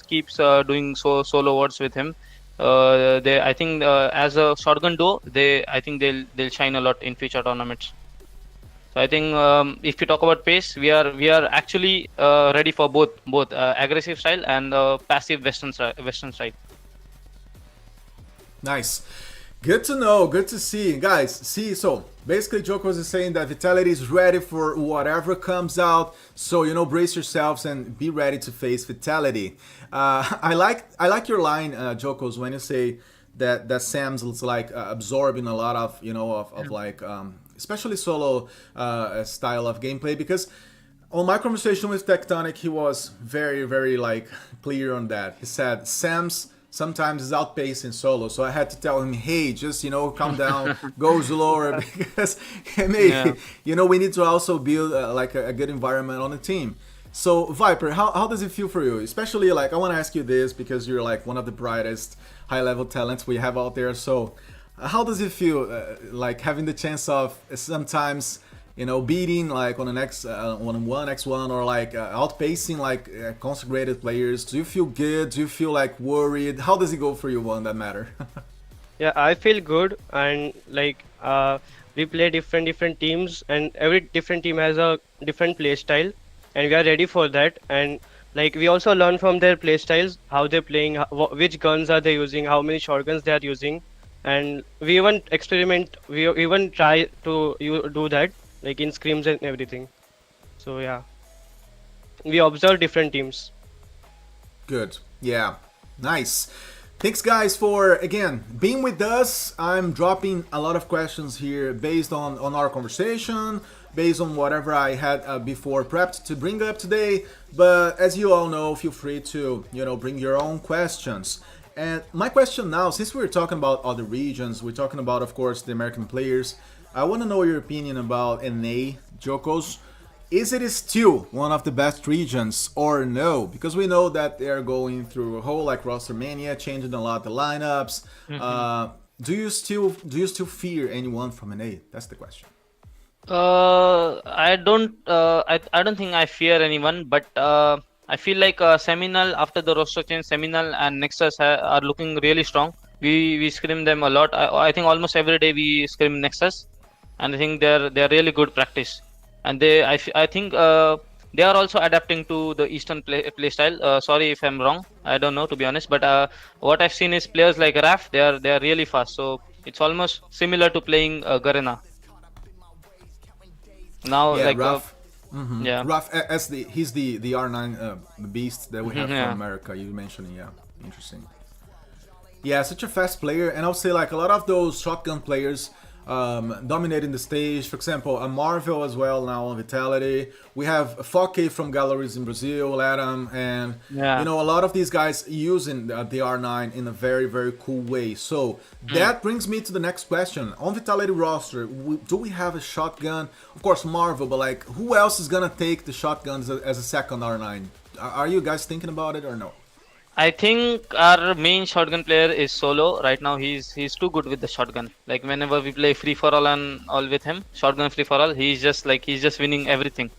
keeps doing solo words with him. They I think as a shotgun duo, I think they'll shine a lot in future tournaments. So I think if you talk about pace, we are actually ready for both aggressive style and passive Western style. Nice. Good to know, good to see. Guys, see, so basically Jokos is saying that Vitality is ready for whatever comes out. So, you know, brace yourselves and be ready to face Vitality. I like your line, Jokos, when you say that Sam's looks like absorbing a lot of, you know, of like, especially solo style of gameplay, because on my conversation with Tectonic, he was very, very like clear on that. He said Sam's sometimes is outpacing solo, so I had to tell him, hey, just, you know, calm down, go slower, because you know, we need to also build like a good environment on the team. So Viper, how does it feel for you? Especially like, I want to ask you this because you're like one of the brightest high level talents we have out there. So how does it feel like having the chance of sometimes, you know, beating like on the next on 1x1 or like outpacing like consecrated players? Do you feel good? Do you feel like worried? How does it go for you on that matter? Yeah, I feel good, and like we play different teams, and every different team has a different play style, and we are ready for that. And like we also learn from their play styles, how they're playing, which guns are they using, how many shotguns they are using, and we even experiment. We even try to do that, like in scrims and everything. So yeah, we observe different teams. Good. Yeah. Nice. Thanks, guys, for again being with us. I'm dropping a lot of questions here based on our conversation, based on whatever I had before prepped to bring up today. But as you all know, feel free to, you know, bring your own questions. And my question now, since we're talking about other regions, we're talking about, of course, the American players. I want to know your opinion about NA, Jokos. Is it still one of the best regions or no? Because we know that they're going through a whole like roster mania, changing a lot the lineups. Do you still fear anyone from NA? That's the question. I don't. I don't think I fear anyone, but I feel like Seminal, after the roster change, Seminal and Nexus are looking really strong. We scrim them a lot. I think almost every day we scrim Nexus, and I think they're really good practice. And I think they are also adapting to the Eastern play style. Sorry if I'm wrong. I don't know, to be honest. But what I've seen is players like Raf. They are really fast. So it's almost similar to playing Garena. Now, Yeah, like Ruff. yeah. Ruff, as he's the R9 beast that we have Yeah. from America. You mentioned, yeah, interesting. Yeah, such a fast player, and I'll say like a lot of those shotgun players dominating the stage. For example, a Marvel as well now on Vitality. We have Fokke from Galleries in Brazil, Adam, and Yeah. a lot of these guys using the R9 in a very, very cool way. So that brings me to the next question. On Vitality roster, do we have a shotgun? Of course, Marvel, but like, who else is gonna take the shotgun as a second R9? Are you guys thinking about it or no? I think our main shotgun player is Solo. Right now, he's too good with the shotgun. Like whenever we play free for all and all with him, shotgun free for all, he's just winning everything.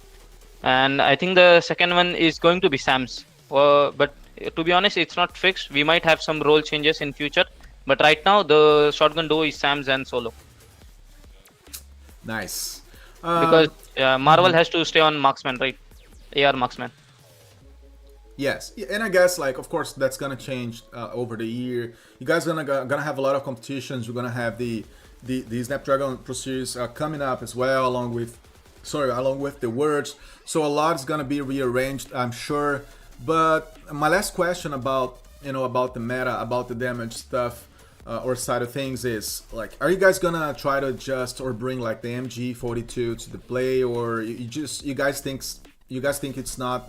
And I think the second one is going to be Sam's. But to be honest, it's not fixed. We might have some role changes in future. But right now, the shotgun duo is Sam's and Solo. Nice. Because Marvel has to stay on marksman, right? AR marksman. Yes, and I guess like of course that's gonna change over the year. You guys gonna have a lot of competitions. You're gonna have the Snapdragon Pro Series coming up as well, along with the words. So a lot is gonna be rearranged, I'm sure. But my last question about about the meta, about the damage stuff or side of things is like, are you guys gonna try to adjust or bring like the MG42 to the play, or you guys think it's not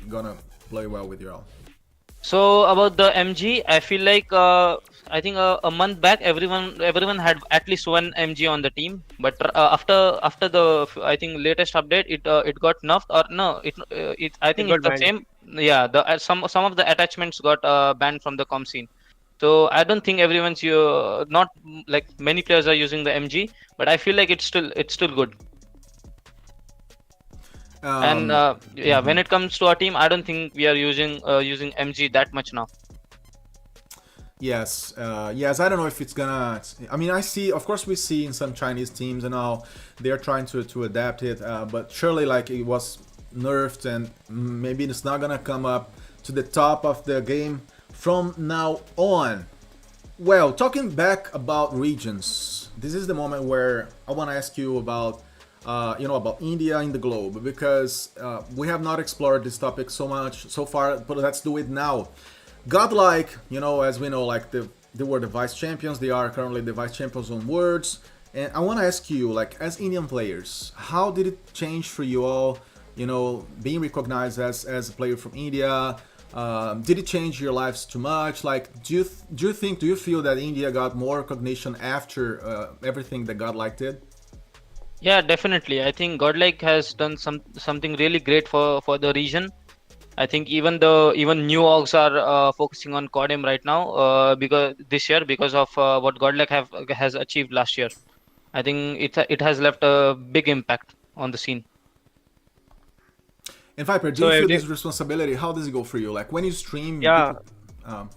gonna play well with you all? So about the MG, I feel like I think a month back everyone had at least one MG on the team, but after the I think latest update it got nerfed, or no it I think got it's the banned. same. Yeah, the some of the attachments got banned from the com scene. So I don't think everyone's not like many players are using the MG, but I feel like it's still good. And yeah, when it comes to our team, I don't think we are using MG that much now. Yes, yes. I don't know if it's gonna. I mean, I see. Of course, we see in some Chinese teams and all they're trying to adapt it, but surely like it was nerfed, and maybe it's not gonna come up to the top of the game from now on. Well, talking back about regions, this is the moment where I want to ask you about about India in the globe, because we have not explored this topic so much so far, but let's do it now. Godlike, as we know, like they were the vice champions. They are currently the vice champions on Worlds. And I want to ask you, like, as Indian players, how did it change for you all, being recognized as a player from India? Did it change your lives too much? Like, do you feel that India got more recognition after everything that Godlike did? Yeah, definitely. I think Godlike has done something really great for the region. I think even new orgs are focusing on CODM right now because this year, because of what Godlike has achieved last year. I think it has left a big impact on the scene. And Viper, do So you feel every- this responsibility? How does it go for you? Like when you stream? Yeah. Um,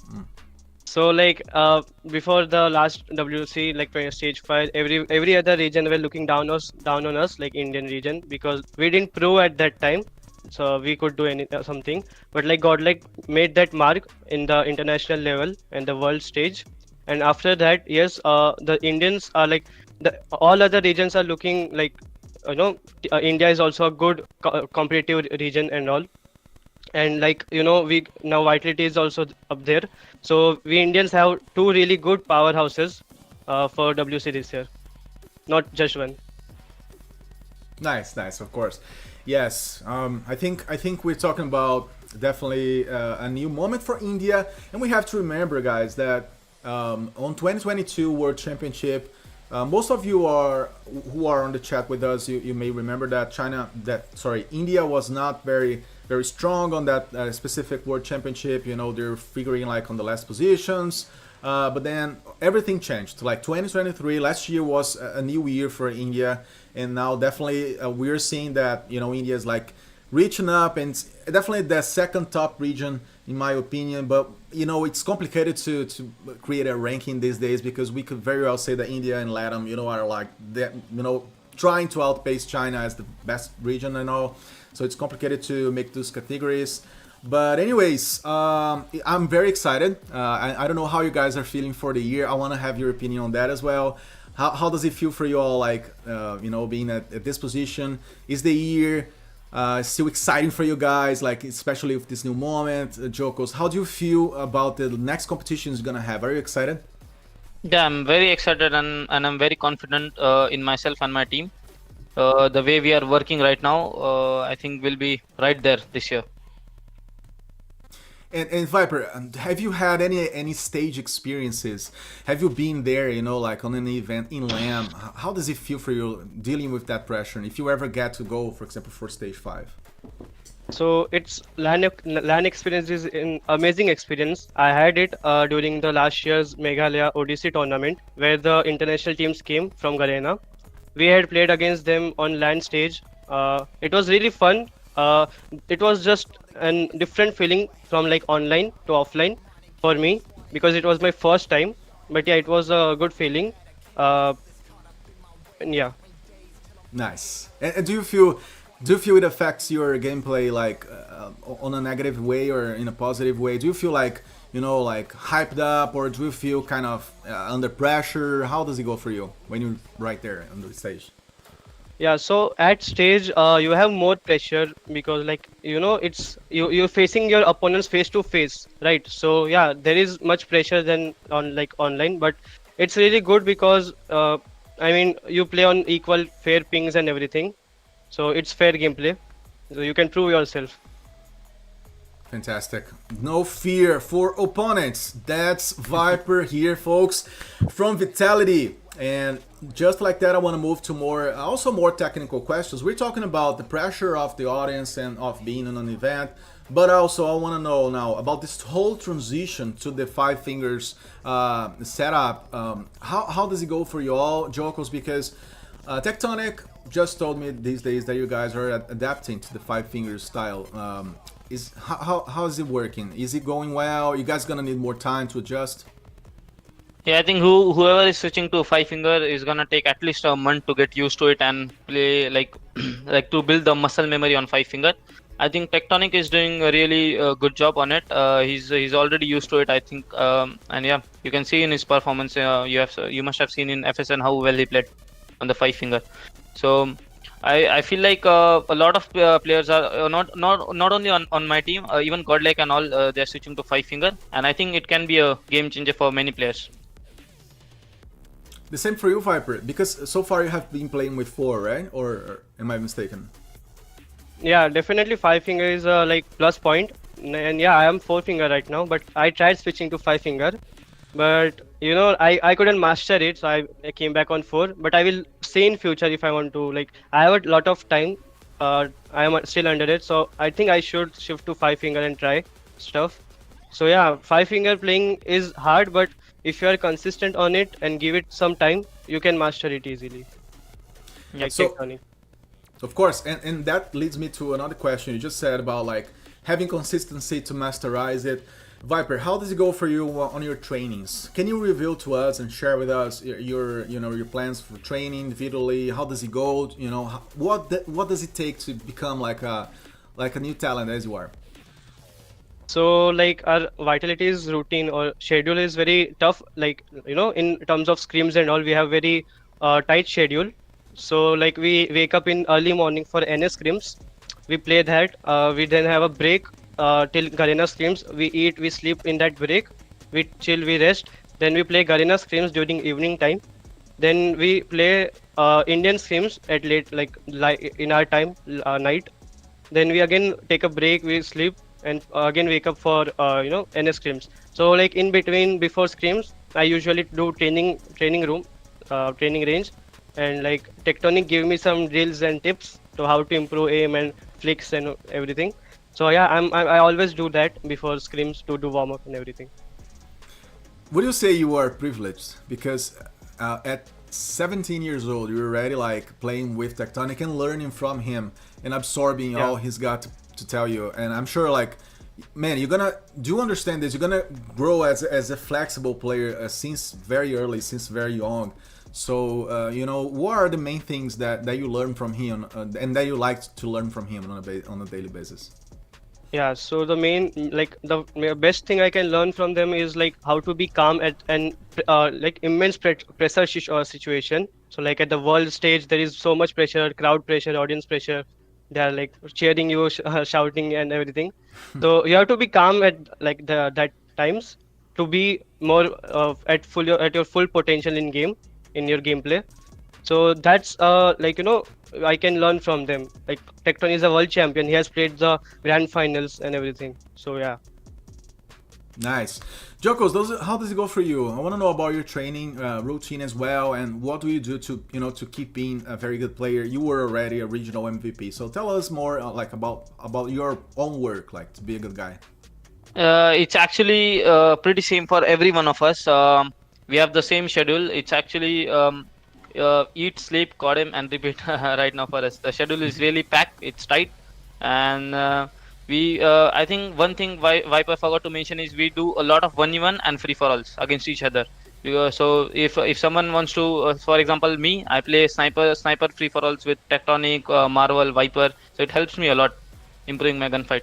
So like before the last WC, like for stage 5, every other region were looking down on us, like Indian region, because we didn't pro at that time, so we could do something. But like Godlike made that mark in the international level and the world stage, and after that, yes, the Indians are like all other regions are looking like India is also a good competitive region and all. And like we now Vitality is also up there, so we Indians have two really good powerhouses for WC this year, not just one. Nice, of course. Yes, I think we're talking about definitely a new moment for India, and we have to remember, guys, that on 2022 World Championship, most of you who are on the chat with us, you may remember that India was not very strong on that specific World Championship. They're figuring like on the last positions. But then everything changed. Like 2023, last year was a new year for India, and now definitely we're seeing that India is like reaching up, and it's definitely the second top region in my opinion. But it's complicated to create a ranking these days, because we could very well say that India and LATAM are like trying to outpace China as the best region and all. So it's complicated to make those categories. But anyways, I'm very excited. I don't know how you guys are feeling for the year. I want to have your opinion on that as well. How does it feel for you all, like, being at this position? Is the year still exciting for you guys, like, especially with this new moment? Jokos, how do you feel about the next competitions you're going to have? Are you excited? Yeah, I'm very excited and I'm very confident in myself and my team. The way we are working right now, I think we'll be right there this year. And Viper, have you had any stage experiences? Have you been there, like on an event in LAN? How does it feel for you dealing with that pressure? And if you ever get to go, for example, for stage 5? So it's LAN experience is an amazing experience. I had it during the last year's Meghalaya Odyssey tournament where the international teams came from Garena. We had played against them on LAN stage. It was really fun. It was just a different feeling from like online to offline for me because it was my first time. But yeah, it was a good feeling. Uh, and yeah. Nice. And do you feel it affects your gameplay like on a negative way or in a positive way? Do you feel like like hyped up, or do you feel kind of under pressure? How does it go for you when you're right there on the stage? Yeah, so at stage, you have more pressure because, like, you're facing your opponents face to face, right? So yeah, there is much pressure than on like online, but it's really good because I mean you play on equal fair pings and everything, so it's fair gameplay, so you can prove yourself. Fantastic. No fear for opponents. That's Viper here, folks, from Vitality. And just like that, I want to move to more technical questions. We're talking about the pressure of the audience and of being in an event, but also I want to know now about this whole transition to the Five Fingers setup. How does it go for you all, Jokos? Because Tectonic just told me these days that you guys are adapting to the Five Fingers style. Is how is it working? Is it going well? You guys gonna need more time to adjust? Yeah, I think whoever is switching to five finger is gonna take at least a month to get used to it and play like like to build the muscle memory on five finger. I think Tectonic is doing a really good job on it. He's already used to it, I think, and yeah, you can see in his performance. You must have seen in FSN how well he played on the five finger. So I feel like a lot of players are not only on my team, even Godlike and all, they're switching to five finger, and I think it can be a game changer for many players. The same for you, Viper, because so far you have been playing with four, right? Or am I mistaken? Yeah, definitely five finger is a like plus point. And yeah, I am four finger right now, but I tried switching to five finger, but I couldn't master it, so I came back on four. But I will see in future if I want to. Like I have a lot of time. I am still under it, so I think I should shift to five finger and try stuff. So yeah, five finger playing is hard, but if you are consistent on it and give it some time, you can master it easily. Like So Tectonic. of course, and that leads me to another question you just said about like having consistency to masterize it. Viper, how does it go for you on your trainings? Can you reveal to us and share with us your plans for training individually? How does it go? What does it take to become like a new talent as you are? So like our vitality's routine or schedule is very tough. Like in terms of scrims and all, we have very tight schedule. So like we wake up in early morning for NS scrims. We play that. We then have a break till Garena scrims. We eat, we sleep in that break. We chill, we rest. Then we play Garena scrims during evening time. Then we play Indian scrims at late, like in our time, night. Then we again take a break, we sleep, and again wake up for NS scrims. So like in between before scrims, I usually do training room, training range, and like Tectonic give me some drills and tips to how to improve aim and flicks and everything. So yeah, I always do that before scrims to do warm up and everything. Would you say you are privileged because at 17 years old you're already like playing with Tectonic and learning from him and absorbing all he's got to tell you? And I'm sure like, man, you're gonna do you understand this? You're gonna grow as a flexible player since very early, since very young. So what are the main things that you learn from him and that you like to learn from him on a daily basis? Yeah, so the main like the best thing I can learn from them is like how to be calm at an like immense pressure situation. So like at the world stage, there is so much pressure, crowd pressure, audience pressure. They are like cheering you, shouting and everything. So you have to be calm at like that times. to be more at your full potential in game, in your gameplay. So that's like I can learn from them. Like Tecton is a world champion. He has played the grand finals and everything. So yeah. Nice. Jokos, how does it go for you? I want to know about your training routine as well, and what do you do to to keep being a very good player? You were already a regional MVP, so tell us more like about your own work, like to be a good guy. It's actually pretty same for every one of us. We have the same schedule. It's actually eat, sleep, codem, and repeat right now for us. The schedule is really packed. It's tight, and I think one thing Viper forgot to mention is we do a lot of 1v1 and free for alls against each other. So if someone wants to, for example, me, I play sniper free for alls with Tectonic, Marvel, Viper. So it helps me a lot improving my gunfight.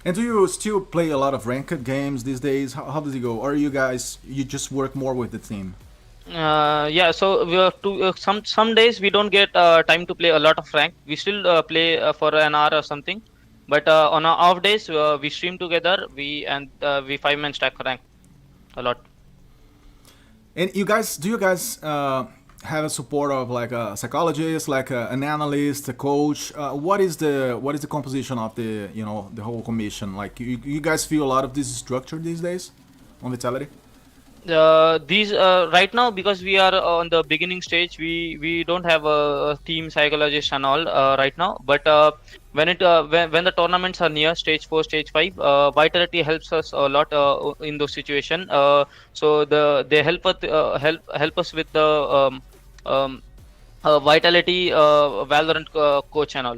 And do you still play a lot of ranked games these days? How does it go? Or you just work more with the team? Yeah, so we have to some days we don't get time to play a lot of rank. We still play for an hour or something, but on our off days we stream together. We 5-man stack rank a lot. And do you guys have a support of like a psychologist, like an analyst, a coach? What is the composition of the whole commission? Like you guys feel a lot of this structure these days on Vitality? These right now, because we are on the beginning stage, we don't have a team psychologist and all right now. But when the tournaments are near stage 4, stage 5, Vitality helps us a lot in those situations. So they help us with the Vitality Valorant coach and all.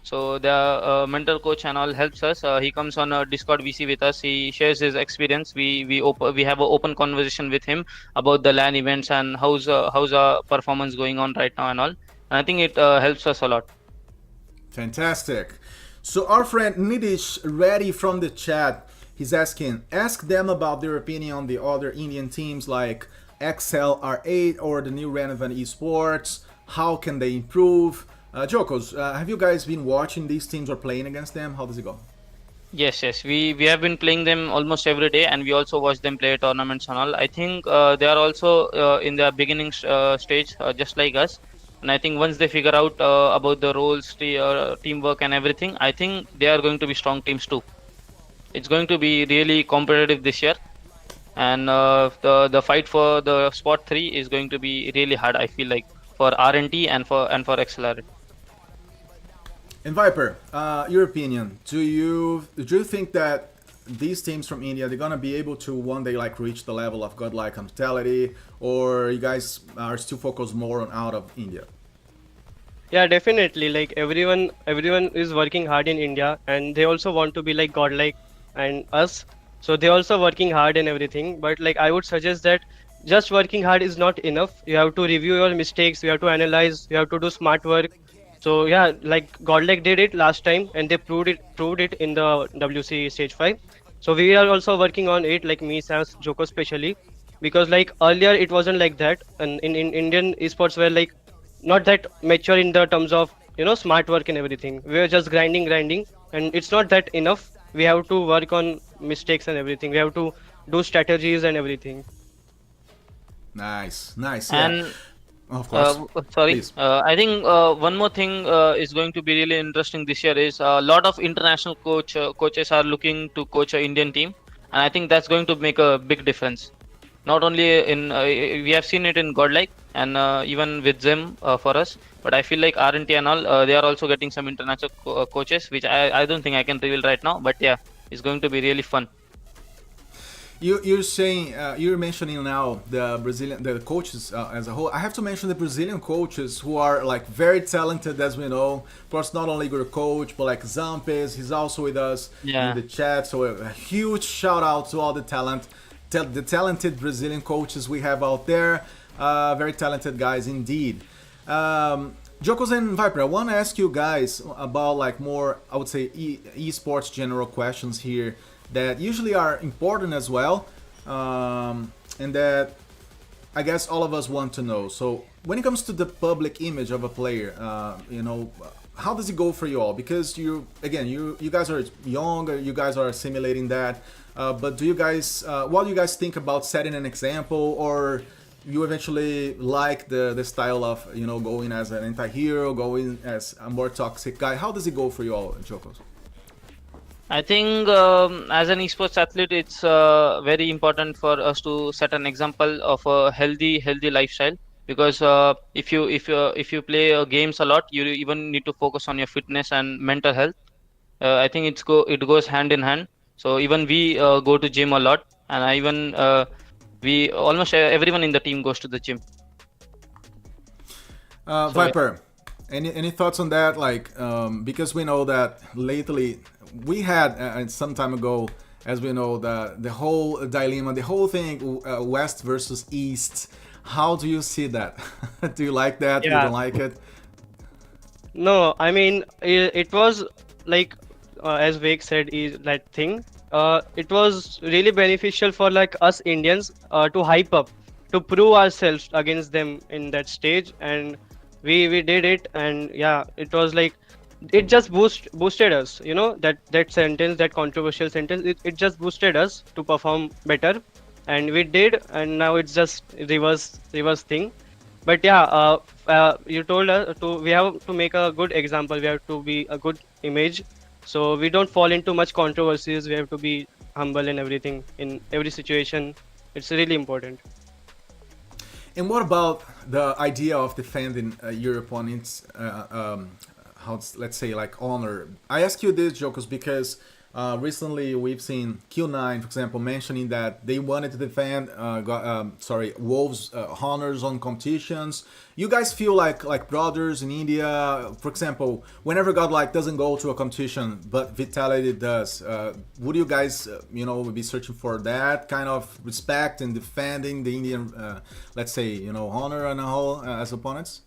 So the mental coach and all helps us. He comes on a Discord VC with us. He shares his experience. We have an open conversation with him about the LAN events and how's our performance going on right now and all. And I think it helps us a lot. Fantastic. So our friend Nidish, ready from the chat, he's asking, ask them about their opinion on the other Indian teams like XL R8 or the new Renovan Esports. How can they improve? Jokos, have you guys been watching these teams or playing against them? How does it go? Yes. We have been playing them almost every day, and we also watch them play tournaments and all. I think they are also in their beginning stage, just like us. And I think once they figure out about the roles, teamwork, and everything, I think they are going to be strong teams too. It's going to be really competitive this year, and the fight for the spot 3 is going to be really hard. I feel like for RNT and for XLR. And Viper, your opinion? Do you think that these teams from India, they're gonna be able to one day like reach the level of godlike hospitality, or you guys are still focused more on out of India? Yeah, definitely. Like everyone is working hard in India, and they also want to be like godlike and us. So they're also working hard and everything. But like I would suggest that just working hard is not enough. You have to review your mistakes. You have to analyze. You have to do smart work. So yeah, like Godlike did it last time, and they proved it in the WC Stage 5. So we are also working on it, like me, Sans, Joko especially, because like earlier it wasn't like that, and in Indian esports were like not that mature in the terms of smart work and everything. We were just grinding, and it's not that enough. We have to work on mistakes and everything. We have to do strategies and everything. Nice. Yeah. And of course. sorry, I think one more thing is going to be really interesting this year is a lot of international coaches are looking to coach an Indian team, and I think that's going to make a big difference. Not only we have seen it in Godlike and even with Zim for us, but I feel like RNT and all they are also getting some international coaches, which I don't think I can reveal right now, but yeah, it's going to be really fun. You're mentioning now the coaches as a whole. I have to mention the Brazilian coaches who are like very talented, as we know. Of course, not only your coach, but like Zampes, he's also with us in the chat. So a huge shout out to all the talented Brazilian coaches we have out there. Very talented guys indeed. Jokos and Viper, I want to ask you guys about like more, I would say, esports general questions here that usually are important as well, and that I guess all of us want to know. So when it comes to the public image of a player, how does it go for you all? Because you guys are young, you guys are assimilating that. But do you guys, what do you guys think about setting an example, or you eventually like the style of going as an anti-hero, going as a more toxic guy? How does it go for you all, Jokos? I think as an esports athlete, it's very important for us to set an example of a healthy lifestyle. Because if you play games a lot, you even need to focus on your fitness and mental health. I think it goes hand in hand. So even we go to gym a lot, and I even we almost everyone in the team goes to the gym. So yeah. Viper, any thoughts on that? Like, because we know that lately we had some time ago, as we know, the whole dilemma, the whole thing, West versus East. How do you see that? Do you like that? You Yeah. don't like it? No, I mean it was like as Vik said is that thing. It was really beneficial for like us Indians to hype up, to prove ourselves against them in that stage, and we did it, and yeah, it was like it just boosted us. You know that sentence, that controversial sentence, it just boosted us to perform better, and we did, and now it's just reverse thing. But yeah, you told us to we have to make a good example. We have to be a good image, so we don't fall into much controversies. We have to be humble in everything, in every situation. It's really important. And what about the idea of defending your opponent's, let's say, like honor? I ask you this, Jokos, because recently we've seen Q9, for example, mentioning that they wanted to defend, Wolves' honors on competitions. You guys feel like brothers in India, for example, whenever God like doesn't go to a competition, but Vitality does. Would you guys, be searching for that kind of respect and defending the Indian, let's say, honor and all as opponents?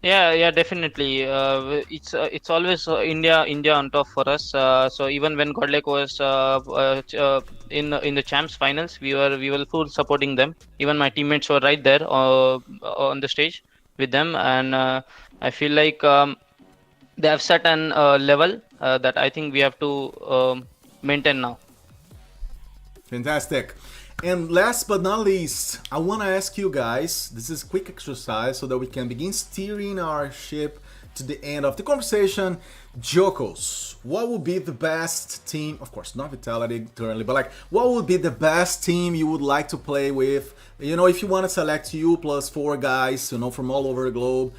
Yeah, definitely. It's always India on top for us. So even when Godlake was in the champs finals, we were full supporting them. Even my teammates were right there on the stage with them, and I feel like they have set an level that I think we have to maintain now. Fantastic. And last but not least, I want to ask you guys, this is a quick exercise so that we can begin steering our ship to the end of the conversation. Jokos, what would be the best team, of course not Vitality currently, but like what would be the best team you would like to play with? If you want to select you plus 4 guys, from all over the globe,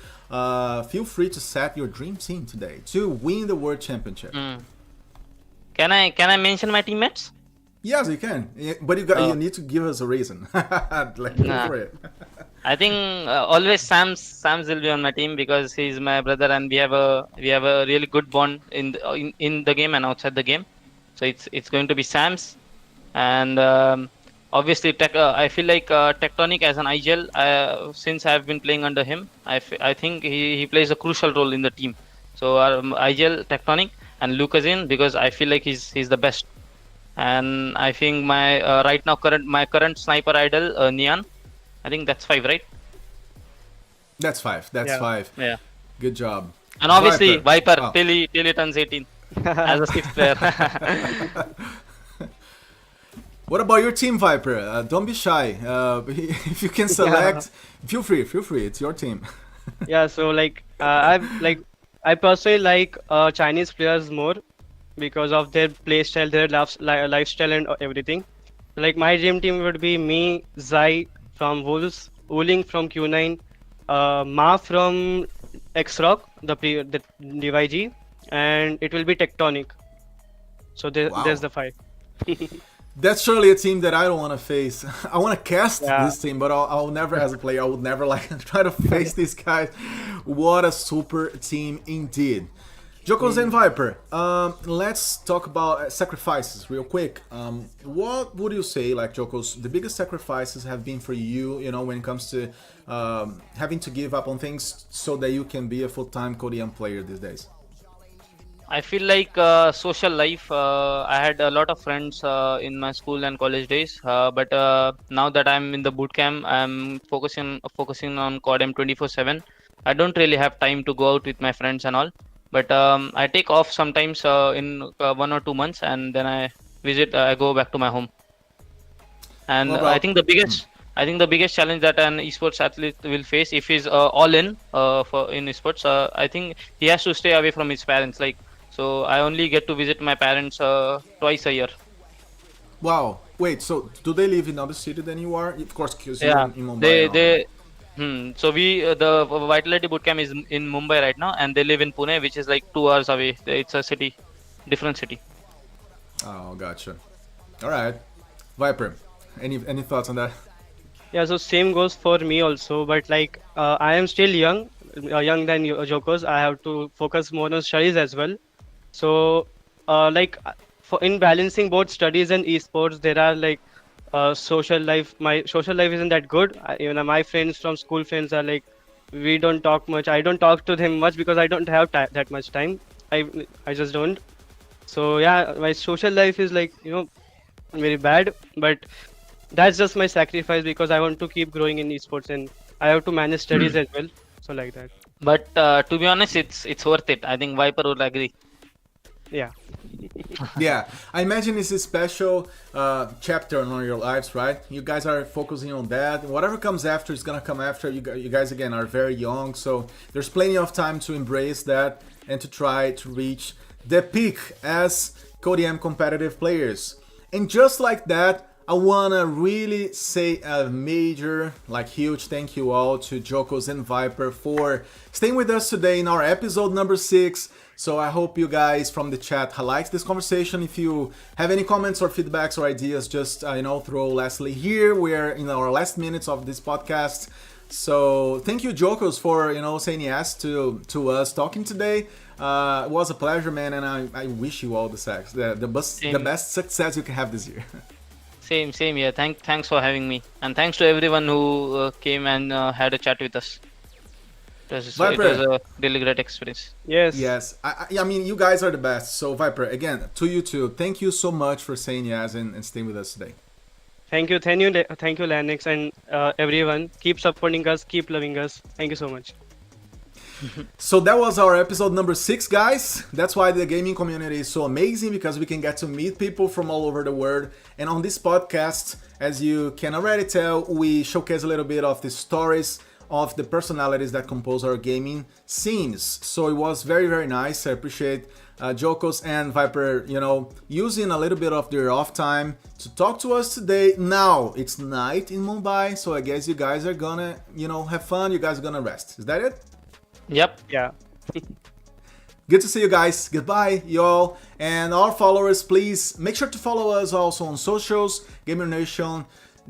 feel free to set your dream team today to win the World Championship. Can I mention my teammates? Yes, you can, but you need to give us a reason. Like, go for it. I think always Sam's will be on my team because he's my brother, and we have a really good bond in the game and outside the game. So it's going to be Sam's, and obviously I feel like Tectonic as an IGL, since I've been playing under him, I think he plays a crucial role in the team. So IGL Tectonic and Lucas because I feel like he's the best. And I think my my current sniper idol Neon. I think that's 5, right? That's 5. That's Yeah. 5. Yeah. Good job. And obviously Viper Oh. till he turns 18 as a 6th player. What about your team, Viper? Don't be shy. If you can select, feel free. It's your team. Yeah, so I personally like Chinese players more because of their play style, their lifestyle, and everything. Like my dream team would be me, Zai from Wolves, Wuling from Q9, Ma from X-Rock, the DYG, and it will be Tectonic. So Wow. there's the 5. That's surely a team that I don't want to face. I want to cast Yeah. this team, but I'll never, as a player, I would never try to face these guys. What a super team indeed. Jokos and Viper, let's talk about sacrifices real quick. What would you say, like Jokos, the biggest sacrifices have been for you, when it comes to having to give up on things so that you can be a full-time Korean player these days? I feel like social life. I had a lot of friends in my school and college days, but now that I'm in the boot camp, I'm focusing on COD M 24/7. I don't really have time to go out with my friends and all. But I take off sometimes in 1 or 2 months, and then I visit. I go back to my home. And What about? I think the biggest challenge that an esports athlete will face if he's all in for in esports, I think he has to stay away from his parents. Like, so I only get to visit my parents twice a year. Wow. Wait. So do they live in another city than you are? Of course, because you're Yeah, in Mumbai they and all that. they. So the Vitality Bootcamp is in Mumbai right now, and they live in Pune, which is like 2 hours away. It's a city, different city. Oh, gotcha. All right. Viper, any thoughts on that? Yeah, so same goes for me also, but like I am still young, young than you, Jokos. I have to focus more on studies as well. So, like for in balancing both studies and esports, there are like social life. My social life isn't that good. Even my friends from school friends are like, we don't talk much. I don't talk to them much because I don't have that much time. I just don't. So yeah, my social life is like very bad, but that's just my sacrifice because I want to keep growing in esports and I have to manage studies as well. So like that. But to be honest, it's worth it. I think Viper will agree. Yeah. Yeah, I imagine it's a special chapter on your lives, right? You guys are focusing on that. Whatever comes after is gonna come after. You guys again are very young, so there's plenty of time to embrace that and to try to reach the peak as CodeM competitive players. And just like that, I wanna really say a major, like huge thank you all to Jokos and Viper for staying with us today in our episode number 6. So I hope you guys from the chat liked this conversation. If you have any comments or feedbacks or ideas, just throw Leslie here. We're in our last minutes of this podcast. So thank you, Jokos, for saying yes to us talking today. It was a pleasure, man, and I wish you all the best success you can have this year. Same here. Thanks for having me, and thanks to everyone who came and had a chat with us. It was a really great experience. Yes. Yes, I mean, you guys are the best. So Viper, again, to you too, thank you so much for saying yes and staying with us today. Thank you. Thank you, Lanix, and everyone. Keep supporting us. Keep loving us. Thank you so much. So that was our episode number 6, guys. That's why the gaming community is so amazing, because we can get to meet people from all over the world. And on this podcast, as you can already tell, we showcase a little bit of the stories of the personalities that compose our gaming scenes. So it was very, very nice. I appreciate Jokos and Viper, using a little bit of their off time to talk to us today. Now it's night in Mumbai, so I guess you guys are gonna, have fun. You guys are gonna rest. Is that it? Yep. Yeah. Good to see you guys. Goodbye, y'all. And our followers, please make sure to follow us also on socials, Gamernation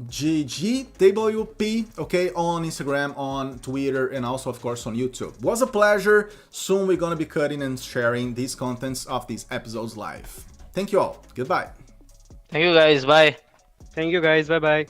GGWP, okay, on Instagram, on Twitter, and also, of course, on YouTube. Was a pleasure. Soon we're gonna be cutting and sharing these contents of these episodes live. Thank you all. Goodbye. Thank you guys. Bye. Thank you, guys. Bye bye.